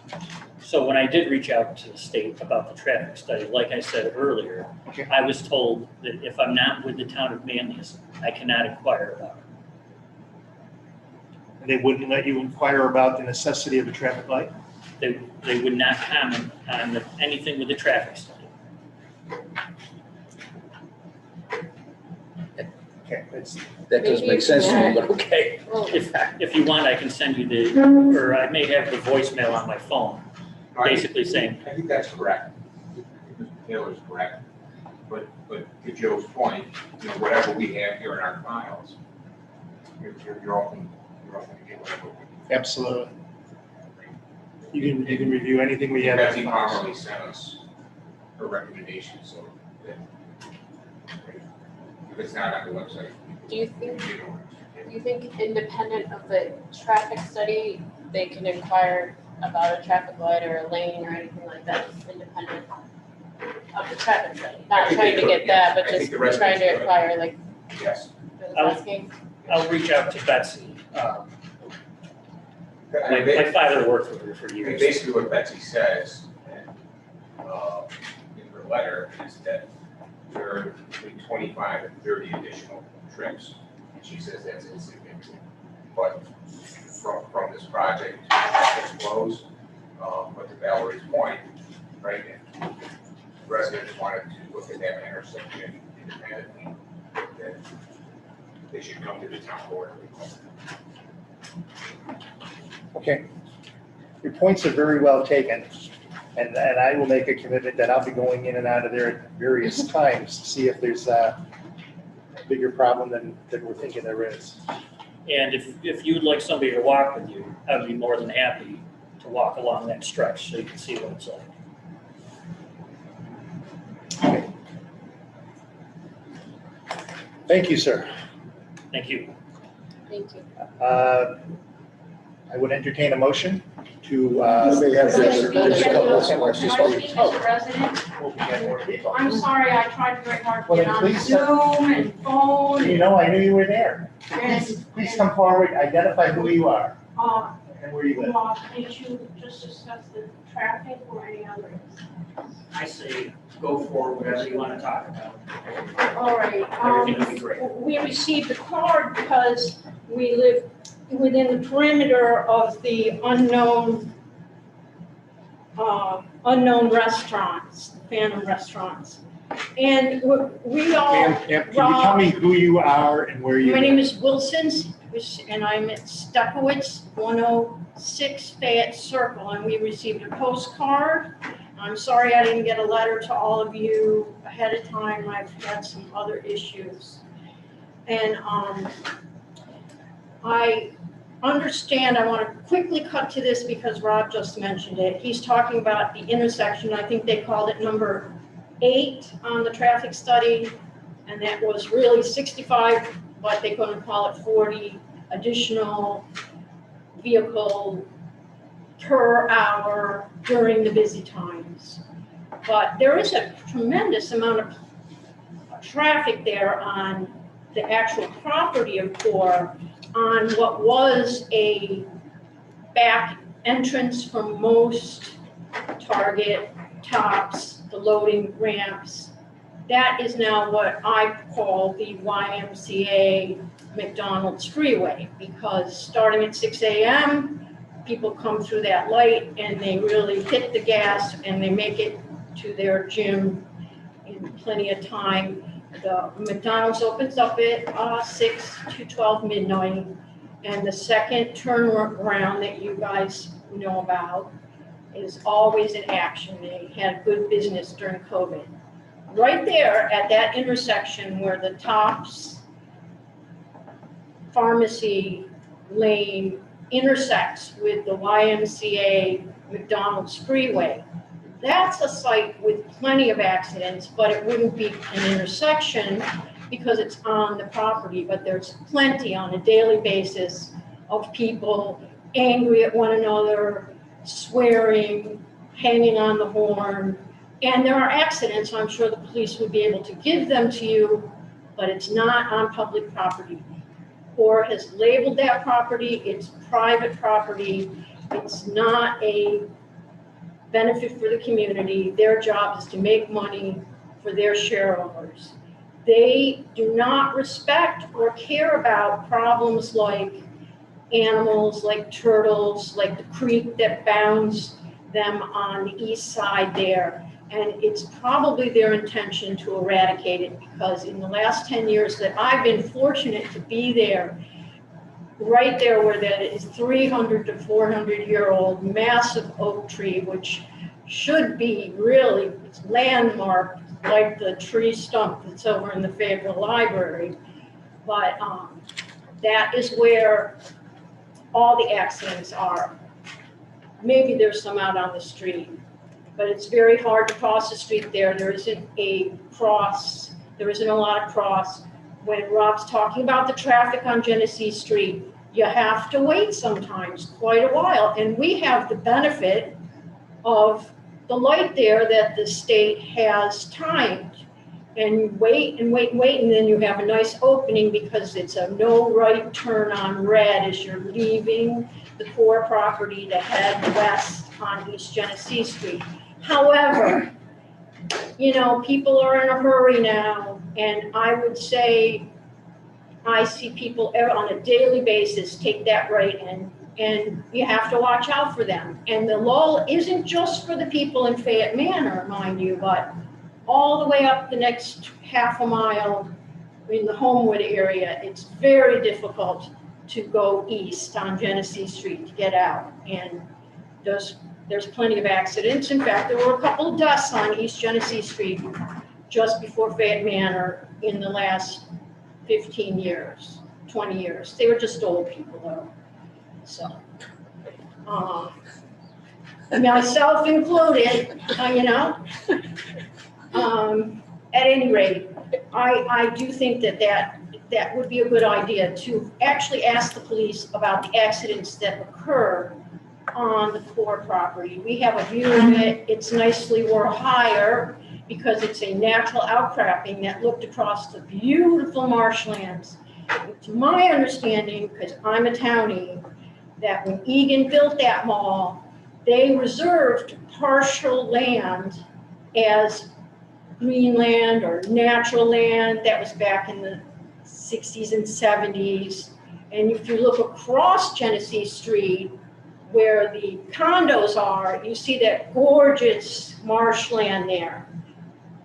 So when I did reach out to the state about the traffic study, like I said earlier, Okay. I was told that if I'm not with the town of Manlius, I cannot inquire about it. And they wouldn't let you inquire about the necessity of a traffic light? They would not comment on anything with the traffic study. Okay. That doesn't make sense to me, but okay. If you want, I can send you the, or I may have the voicemail on my phone, basically saying, I think that's correct. I think Mr. Taylor's correct. But to Joe's point, whatever we have here in our files, you're often to get whatever. Absolutely. You can review anything we have. Betsy Pomeroy sent us her recommendation, so that if it's not on the website. Do you think independent of the traffic study, they can inquire about a traffic light or a lane or anything like that, independent of the traffic study? Not trying to get that, but just trying to inquire, like, yes. Asking. I'll reach out to Betsy. My father worked with her for years. Basically what Betsy says in her letter is that there are between 25 and 30 additional trips. And she says that's insignificant. But from this project, it's closed. But to Valerie's point, right, if residents wanted to look at that intersection independently, then they should come to the town board. Okay. Your points are very well taken. And I will make a commitment that I'll be going in and out of there at various times to see if there's a bigger problem than we're thinking there is. And if you'd like somebody to walk with you, I'd be more than happy to walk along that stretch so you can see what it's like. Okay. Thank you, sir. Thank you. Thank you. I would entertain a motion to. Mr. President, I'm sorry, I tried very hard to get on Zoom and phone. You know, I knew you were there. And- Please come forward, identify who you are Uh, and where you live. Can't you just discuss the traffic or any other? I say go for whatever you want to talk about. All right, Everything will be great. we received a card because we live within the perimeter of the unknown restaurants, Phantom restaurants. And we all. Ma'am, can you tell me who you are and where you My live? name is Wilson's, and I'm at Stepowitz, 106 Fayette Circle, and we received a postcard. I'm sorry I didn't get a letter to all of you ahead of time. I've had some other issues. And I understand, I want to quickly cut to this because Rob just mentioned it. He's talking about the intersection, I think they called it number 8 on the traffic study, and that was really 65, but they're going to call it 40 additional vehicle per hour during the busy times. But there is a tremendous amount of traffic there on the actual property of Core, on what was a back entrance for most Target, Tops, the loading ramps. That is now what I call the YMCA McDonald's freeway, because starting at 6 a.m., people come through that light and they really hit the gas and they make it to their gym in plenty of time. The McDonald's opens up at 6 to 12 midnight, and the second turnaround that you guys know about is always in action. They had good business during COVID. Right there at that intersection where the Tops Pharmacy lane intersects with the YMCA McDonald's freeway, that's a site with plenty of accidents, but it wouldn't be an intersection because it's on the property, but there's plenty on a daily basis of people angry at one another, swearing, hanging on the horn, and there are accidents. I'm sure the police would be able to give them to you, but it's not on public property. Core has labeled that property, it's private property, it's not a benefit for the community. Their job is to make money for their shareholders. They do not respect or care about problems like animals, like turtles, like the creek that bounds them on the east side there. And it's probably their intention to eradicate it, because in the last 10 years that I've been fortunate to be there, right there where that is 300 to 400-year-old massive oak tree, which should be really landmarked like the tree stump that's over in the Fayetteville Library. But that is where all the accidents are. Maybe there's some out on the street, but it's very hard to cross the street there. There isn't a cross. There isn't a lot of cross. When Rob's talking about the traffic on Genesee Street, you have to wait sometimes quite a while. And we have the benefit of the light there that the state has timed. And you wait and wait and wait, and then you have a nice opening because it's a no right turn on red as you're leaving the core property to head west on East Genesee Street. However, you know, people are in a hurry now, and I would say I see people on a daily basis take that right, and you have to watch out for them. And the lull isn't just for the people in Fayette Manor, mind you, but all the way up the next half a mile in the Homewood area. It's very difficult to go east on Genesee Street to get out. And there's plenty of accidents. In fact, there were a couple of deaths on East Genesee Street just before Fayette Manor in the last 15 years, 20 years. They were just old people though. So, myself included, you know. At any rate, I do think that would be a good idea to actually ask the police about the accidents that occur on the core property. We have a view of it. It's nicely we're higher because it's a natural outcropping that looked across the beautiful marshlands. To my understanding, because I'm a townie, that when Egan built that mall, they reserved partial land as greenland or natural land. That was back in the 60s and 70s. And if you look across Genesee Street, where the condos are, you see that gorgeous marshland there,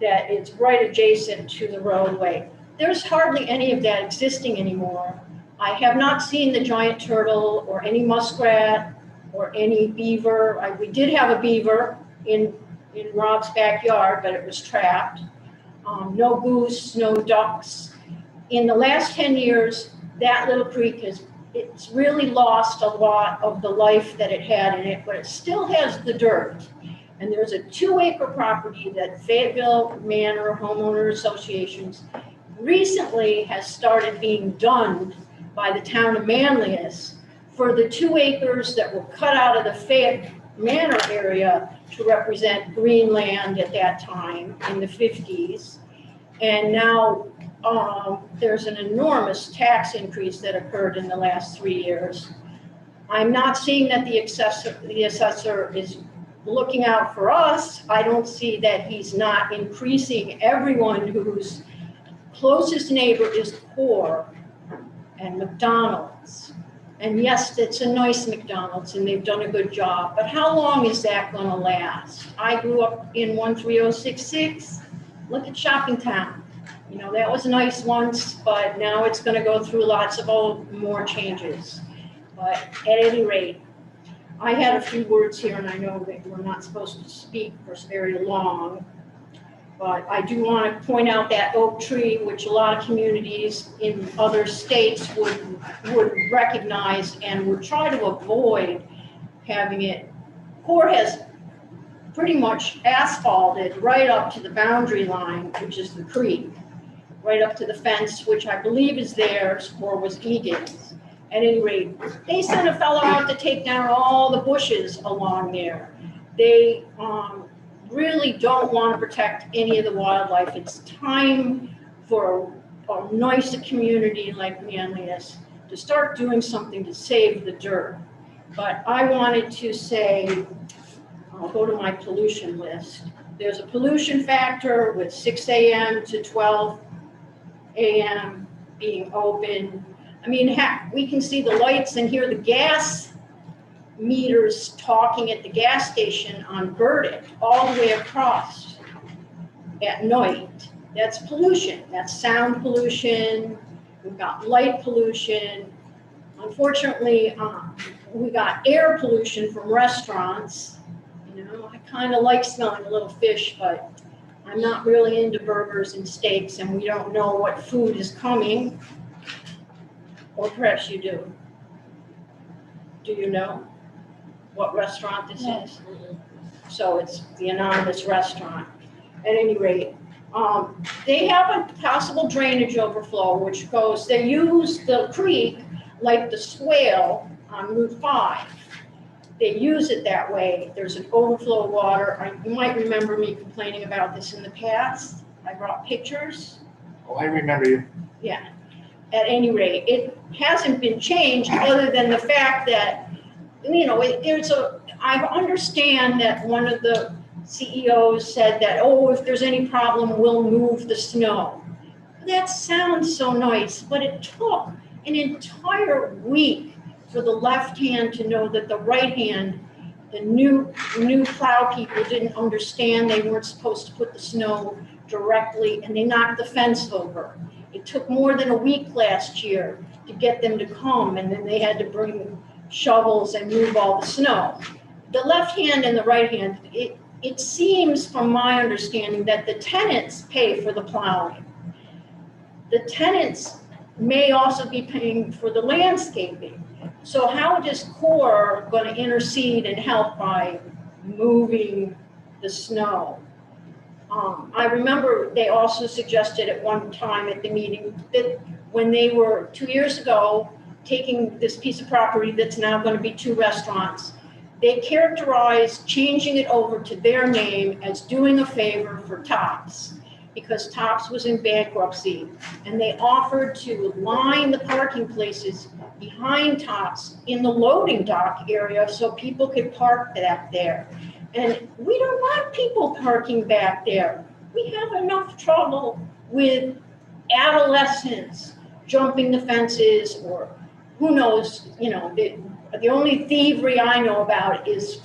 that it's right adjacent to the roadway. There's hardly any of that existing anymore. I have not seen the giant turtle or any muskrat or any beaver. We did have a beaver in Rob's backyard, but it was trapped. No goose, no ducks. In the last 10 years, that little creek it's really lost a lot of the life that it had in it, but it still has the dirt. And there's a 2-acre property that Fayetteville Manor Homeowner Associations recently has started being done by the town of Manlius for the 2 acres that were cut out of the Fayette Manor area to represent Greenland at that time in the 50s. And now there's an enormous tax increase that occurred in the last 3 years. I'm not seeing that the assessor is looking out for us. I don't see that he's not increasing everyone whose closest neighbor is Core and McDonald's. And yes, it's a nice McDonald's and they've done a good job, but how long is that gonna last? I grew up in 13066. Look at Shoppingtown. You know, that was nice once, but now it's gonna go through lots of more changes. But at any rate, I had a few words here, and I know that we're not supposed to speak for very long, but I do want to point out that oak tree, which a lot of communities in other states would recognize and would try to avoid having it. Core has pretty much asphalted right up to the boundary line, which is the creek, right up to the fence, which I believe is theirs or was Egan's. At any rate, they sent a fellow out to take down all the bushes along there. They really don't want to protect any of the wildlife. It's time for a nice community like Manlius to start doing something to save the dirt. But I wanted to say, I'll go to my pollution list. There's a pollution factor with 6 a.m. to 12 a.m. being open. I mean, heck, we can see the lights and hear the gas meters talking at the gas station on Burdick all the way across. at night. That's pollution, that's sound pollution, we've got light pollution. Unfortunately, we got air pollution from restaurants. You know, I kind of like smelling a little fish, but I'm not really into burgers and steaks, and we don't know what food is coming. Or perhaps you do. Do you know what restaurant this is? So it's the anonymous restaurant. At any rate, they have a possible drainage overflow, which goes, they use the creek like the swale on Route 5. They use it that way. There's an overflow of water. You might remember me complaining about this in the past. I brought pictures. Oh, I remember you. Yeah. At any rate, it hasn't been changed other than the fact that, you know, I understand that one of the CEOs said that, oh, if there's any problem, we'll move the snow. That sounds so nice, but it took an entire week for the left hand to know that the right hand, the new plow people didn't understand they weren't supposed to put the snow directly, and they knocked the fence over. It took more than a week last year to get them to come, and then they had to bring shovels and move all the snow. The left hand and the right hand, it seems from my understanding that the tenants pay for the plowing. The tenants may also be paying for the landscaping. So how is CORE going to intercede and help by moving the snow? I remember they also suggested at one time at the meeting that when they were 2 years ago taking this piece of property that's now going to be 2 restaurants, they characterized changing it over to their name as doing a favor for Tops, because Tops was in bankruptcy, and they offered to line the parking places behind Tops in the loading dock area so people could park back there. And we don't want people parking back there. We have enough trouble with adolescents jumping the fences, or who knows, you know, the only thievery I know about is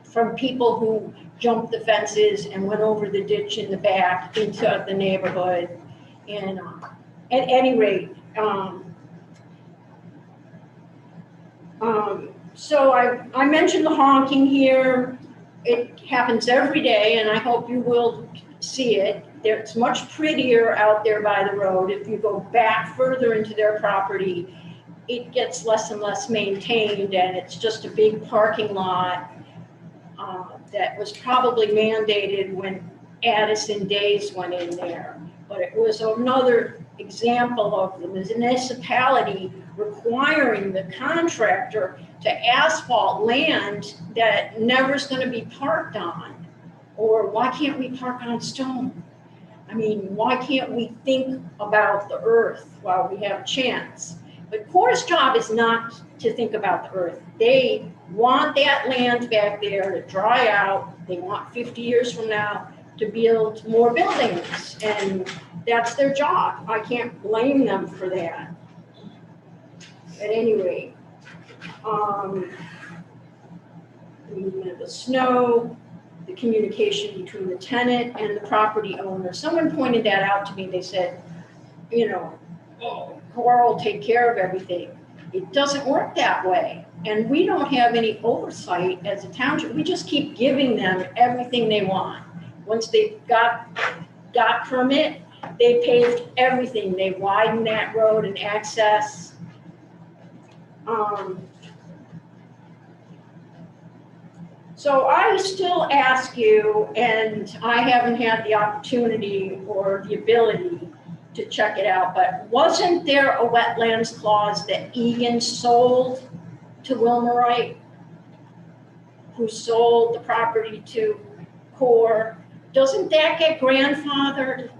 from people who jumped the fences and went over the ditch in the back into the neighborhood. And at any rate, so I mentioned the honking here. It happens every day, and I hope you will see it. It's much prettier out there by the road. If you go back further into their property, it gets less and less maintained, and it's just a big parking lot that was probably mandated when Addison Days went in there. But it was another example of the municipality requiring the contractor to asphalt land that never is going to be parked on. Or why can't we park on stone? I mean, why can't we think about the earth while we have a chance? But CORE's job is not to think about the earth. They want that land back there to dry out. They want 50 years from now to build more buildings, and that's their job. I can't blame them for that. At any rate, the movement of the snow, the communication between the tenant and the property owner. Someone pointed that out to me. They said, you know, oh, CORE will take care of everything. It doesn't work that way. And we don't have any oversight as a township. We just keep giving them everything they want. Once they've got permit, they paved everything. They widened that road and access. So I still ask you, and I haven't had the opportunity or the ability to check it out, but wasn't there a wetlands clause that Egan sold to Wilmerite, who sold the property to CORE? Doesn't that get grandfathered?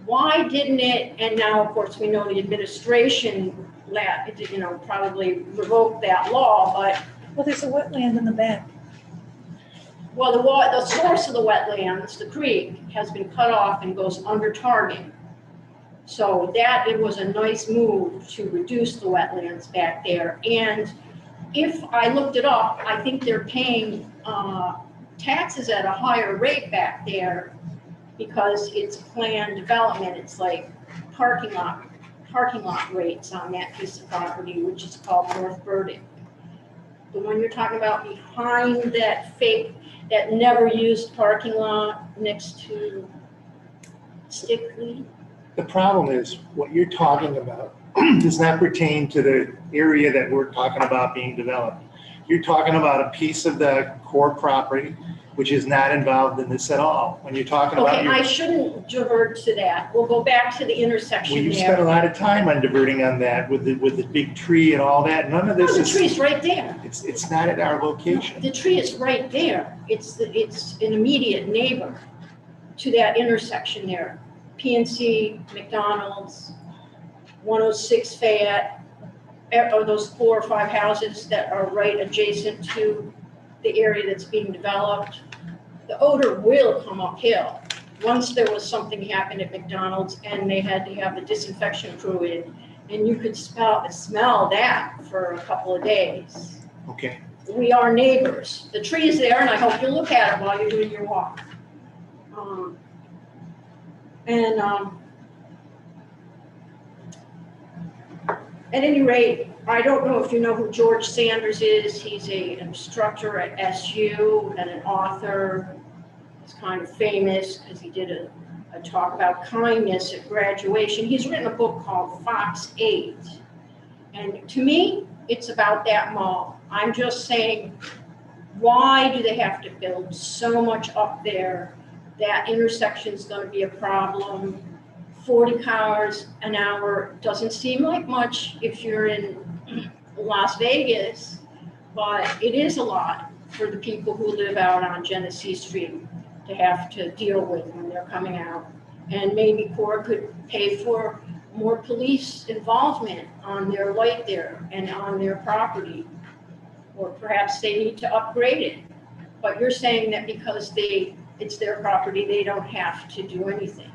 Why didn't it? And now, of course, we know the administration, you know, probably revoked that law, but. Well, there's a wetland in the back. Well, the source of the wetlands, the creek, has been cut off and goes under Target. So that, it was a nice move to reduce the wetlands back there. And if I looked it up, I think they're paying taxes at a higher rate back there because it's planned development. It's like parking lot rates on that piece of property, which is called North Burdick. The one you're talking about behind that that never used parking lot next to Stickley. The problem is, what you're talking about does not pertain to the area that we're talking about being developed. You're talking about a piece of the core property which is not involved in this at all. When you're talking about. Okay, I shouldn't divert to that. We'll go back to the intersection Well, there. you spent a lot of time on diverting on that with the big tree and all that. None of this The is. tree's right there. It's not at our location. The tree is right there. It's an immediate neighbor to that intersection there. PNC, McDonald's, 106 Fayette, or those 4 or 5 houses that are right adjacent to the area that's being developed. The odor will come uphill. Once there was something happened at McDonald's and they had to have a disinfection crew in, and you could smell that for a couple of days. Okay. We are neighbors. The tree is there, and I hope you look at it while you're doing your walk. At any rate, I don't know if you know who George Sanders is. He's an instructor at SU and an author. He's kind of famous because he did a talk about kindness at graduation. He's written a book called Fox 8. And to me, it's about that mall. I'm just saying, why do they have to build so much up there? That intersection is going to be a problem. 40 cars an hour doesn't seem like much if you're in Las Vegas, but it is a lot for the people who live out on Genesee Street to have to deal with when they're coming out. And maybe Cora could pay for more police involvement on their light there and on their property. Or perhaps they need to upgrade it. But you're saying that because it's their property, they don't have to do anything.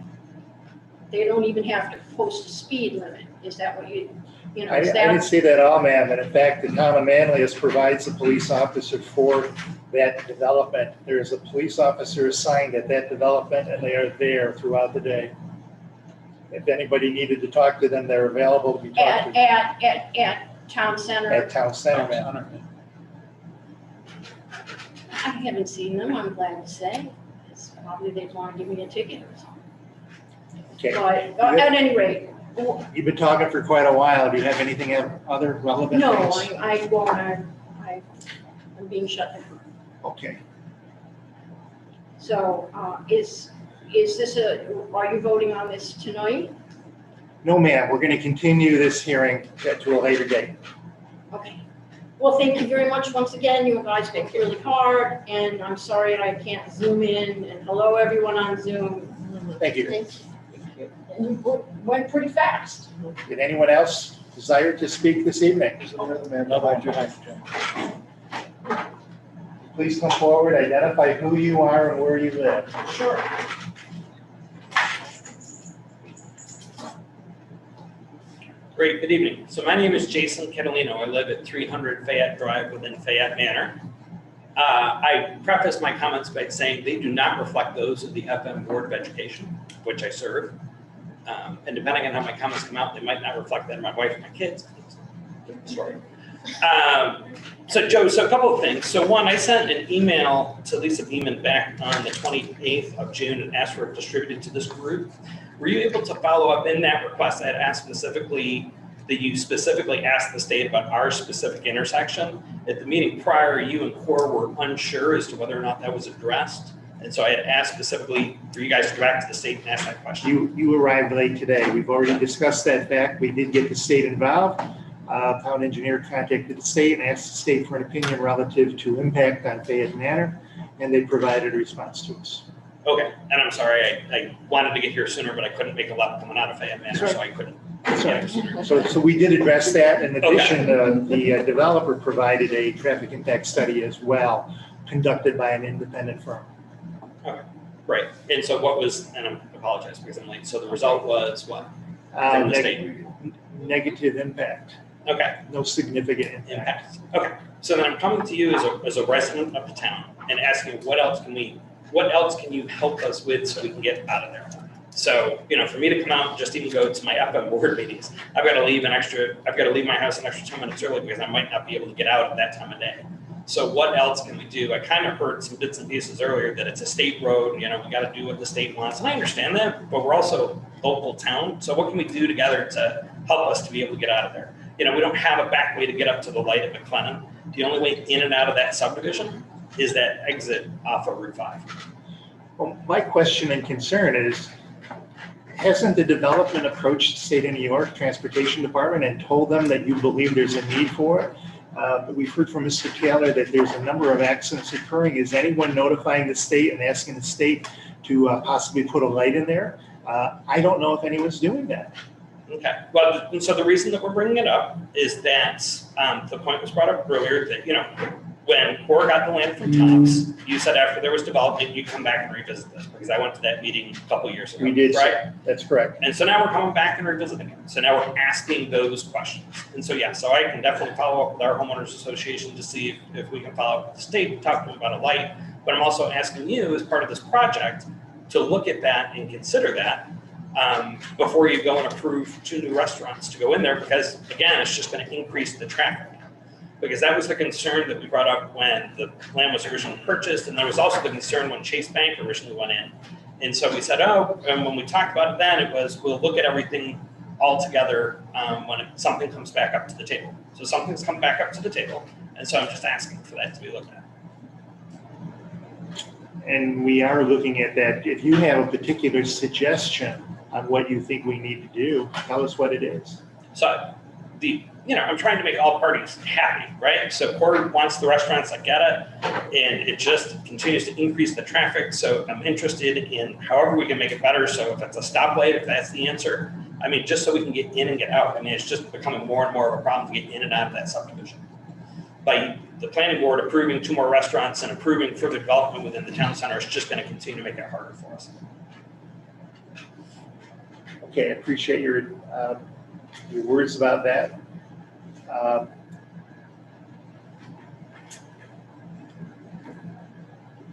They don't even have to post a speed limit. Is that what you know? I didn't say that at all, ma'am. And in fact, the town of Manlius provides a police officer for that development. There is a police officer assigned at that development, and they are there throughout the day. If anybody needed to talk to them, they're available to be talked to. At Town Center? At Town Center, ma'am. I haven't seen them, I'm glad to say. It's probably they want to give me a ticket or something. Okay. But at any rate. You've been talking for quite a while. Do you have anything other relevant? No, things? I won't. I'm being shut down. Okay. So is this are you voting on this tonight? No, ma'am. We're going to continue this hearing to a later date. Okay. Well, thank you very much once again. You guys worked really hard, and I'm sorry I can't zoom in. And hello, everyone on Zoom. Thank you. And you went pretty fast. Did anyone else desire to speak this evening? Please come forward, identify who you are and where you live. Sure. Great, good evening. So my name is Jason Catalino. I live at 300 Fayette Drive within Fayette Manor. I preface my comments by saying they do not reflect those of the FM Board of Education, which I serve. And depending on how my comments come out, they might not reflect that of my wife and my kids. Sorry. So Joe, a couple of things. So one, I sent an email to Lisa Beeman back on the 28th of June and asked for it distributed to this group. Were you able to follow up in that request? I had asked specifically that you specifically asked the state about our specific intersection. At the meeting prior, you and Cora were unsure as to whether or not that was addressed. And so I had asked specifically for you guys to go back to the state and ask that question. You arrived late today. We've already discussed that fact. We did get the state involved. Town engineer contacted the state and asked the state for an opinion relative to impact on Fayette Manor, and they provided a response to us. Okay, and I'm sorry, I wanted to get here sooner, but I couldn't make a left coming out of Fayette Manor, so I couldn't. So we did address that. In addition, the developer provided a traffic impact study as well, conducted by an independent firm. Okay, right. And so what was, and I apologize because I'm late, so the result was what? From the state? Negative impact. Okay. No significant impact. Okay, so then I'm coming to you as a resident of the town and asking what else can we what else can you help us with so we can get out of there? So, for me to come out and just even go to my FM board meetings, I've got to leave my house an extra 10 minutes early because I might not be able to get out at that time of day. So what else can we do? I kind of heard some bits and pieces earlier that it's a state road, we got to do what the state wants. And I understand that, but we're also a local town. So what can we do together to help us to be able to get out of there? We don't have a back way to get up to the light at McLennan. The only way in and out of that subdivision is that exit off of Route 5. Well, my question and concern is, hasn't the development approached the state of New York Transportation Department and told them that you believe there's a need for it? We've heard from Mr. Taylor that there's a number of accidents occurring. Is anyone notifying the state and asking the state to possibly put a light in there? I don't know if anyone's doing that. Okay, well, and so the reason that we're bringing it up is that the point was brought up earlier that, when Core got the land from Tom's, you said after there was development, you'd come back and revisit this, because I went to that meeting a couple years ago. We did, right? That's correct. And so now we're coming back and revisiting it. So now we're asking those questions. And so, yeah, so I can definitely follow up with our homeowners association to see if we can follow up with the state, talk to them about a light. But I'm also asking you, as part of this project, to look at that and consider that before you go and approve 2 new restaurants to go in there, because again, it's just going to increase the traffic. Because that was the concern that we brought up when the land was originally purchased, and there was also the concern when Chase Bank originally went in. And so we said, and when we talked about it then, it was, we'll look at everything all together when something comes back up to the table. So something's come back up to the table, and so I'm just asking for that to be looked at. And we are looking at that. If you have a particular suggestion on what you think we need to do, tell us what it is. So I'm trying to make all parties happy, right? So Core wants the restaurants, I get it, and it just continues to increase the traffic. So I'm interested in however we can make it better. So if it's a stoplight, if that's the answer, just so we can get in and get out. It's just becoming more and more of a problem to get in and out of that subdivision. By the planning board approving 2 more restaurants and approving further development within the town center, is just going to continue to make it harder for us. Okay, I appreciate your words about that.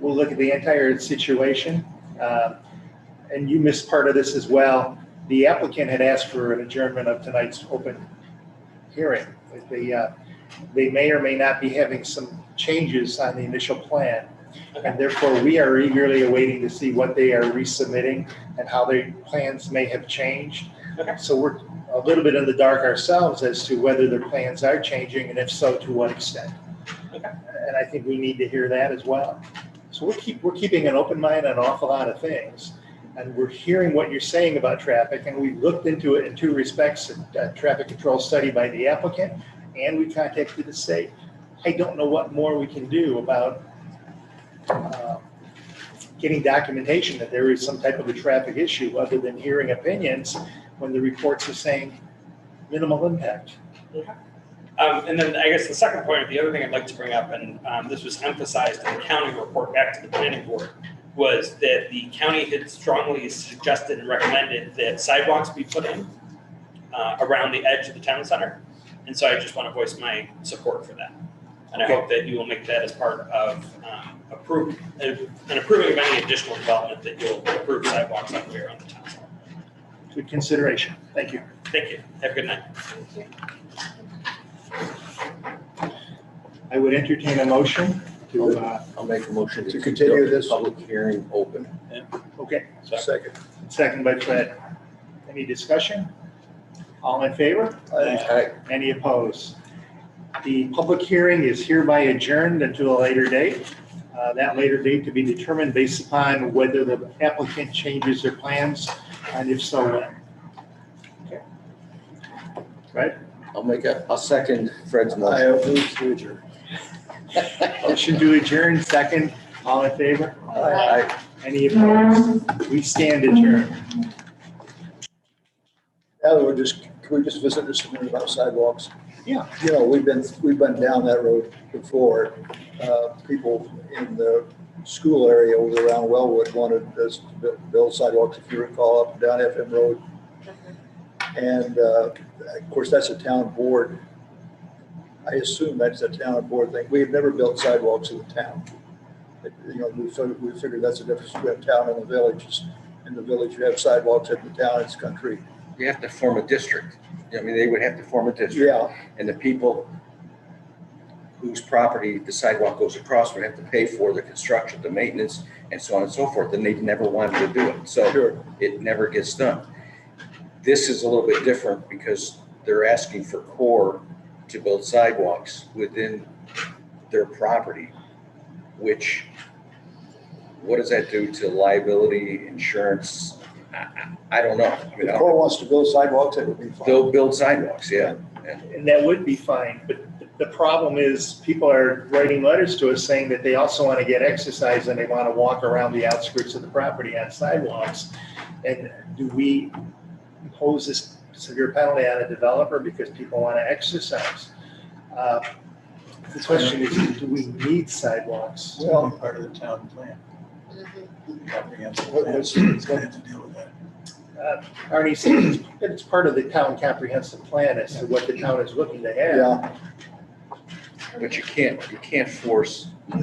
We'll look at the entire situation. And you missed part of this as well. The applicant had asked for an adjournment of tonight's open hearing. They may or may not be having some changes on the initial plan. And therefore, we are eagerly awaiting to see what they are resubmitting and how their plans may have changed. Okay. So we're a little bit in the dark ourselves as to whether their plans are changing, and if so, to what extent. Okay. And I think we need to hear that as well. So we're keeping an open mind on an awful lot of things, and we're hearing what you're saying about traffic, and we looked into it in 2 respects: a traffic control study by the applicant, and we contacted the state. I don't know what more we can do about getting documentation that there is some type of a traffic issue, other than hearing opinions when the reports are saying minimal impact. Okay. And then I guess the second point, the other thing I'd like to bring up, and this was emphasized in the county report back to the planning board, was that the county had strongly suggested and recommended that sidewalks be put in around the edge of the town center. And so I just want to voice my support for that. And I hope that you will make that as part of approving of any additional development, that you'll approve sidewalks all the way around the town center. Good consideration. Thank you. Thank you. Have a good night. Thank you. I would entertain a motion to, I'll make a motion To continue this. public hearing open. okay, Second. second by Fred. Any discussion? All in favor? Aye. Any opposed? The public hearing is hereby adjourned until a later date. That later date to be determined based upon whether the applicant changes their plans, and if so, when. Okay. Right? I'll second Fred's I motion. have moved to adjourn. Motion to adjourn, second. All in favor? Aye. Any opposed? We stand adjourned. Now can we just visit this a minute about sidewalks? Yeah. We've been down that road before. People in the school area over around Wellwood wanted us to build sidewalks, if you recall, up and down FM Road. And of course, that's a town board. I assume that's a town board thing. We have never built sidewalks in the town. You know, we figured that's the difference between a town and a village. In the village, you have sidewalks. In the town, it's country. You have to form a district. I mean, they would have to form a district. Yeah, And the people whose property the sidewalk goes across would have to pay for the construction, the maintenance, and so on and so forth. And they never wanted to do it. So sure. it never gets done. This is a little bit different because they're asking for Core to build sidewalks within their property, which, what does that do to liability, insurance? I don't know. I mean, If Core wants to build sidewalks, it would be fine. they'll build sidewalks, yeah. And that would be fine, but the problem is people are writing letters to us saying that they also want to get exercise and they want to walk around the outskirts of the property on sidewalks. And do we impose this severe penalty on a developer because people want to exercise? The question is, do we need sidewalks? It's only part of the town plan. Comprehensive plan. It's going to have to deal with that. Arnie said it's part of the town comprehensive plan as to what the town is looking to have. Yeah, But you can't force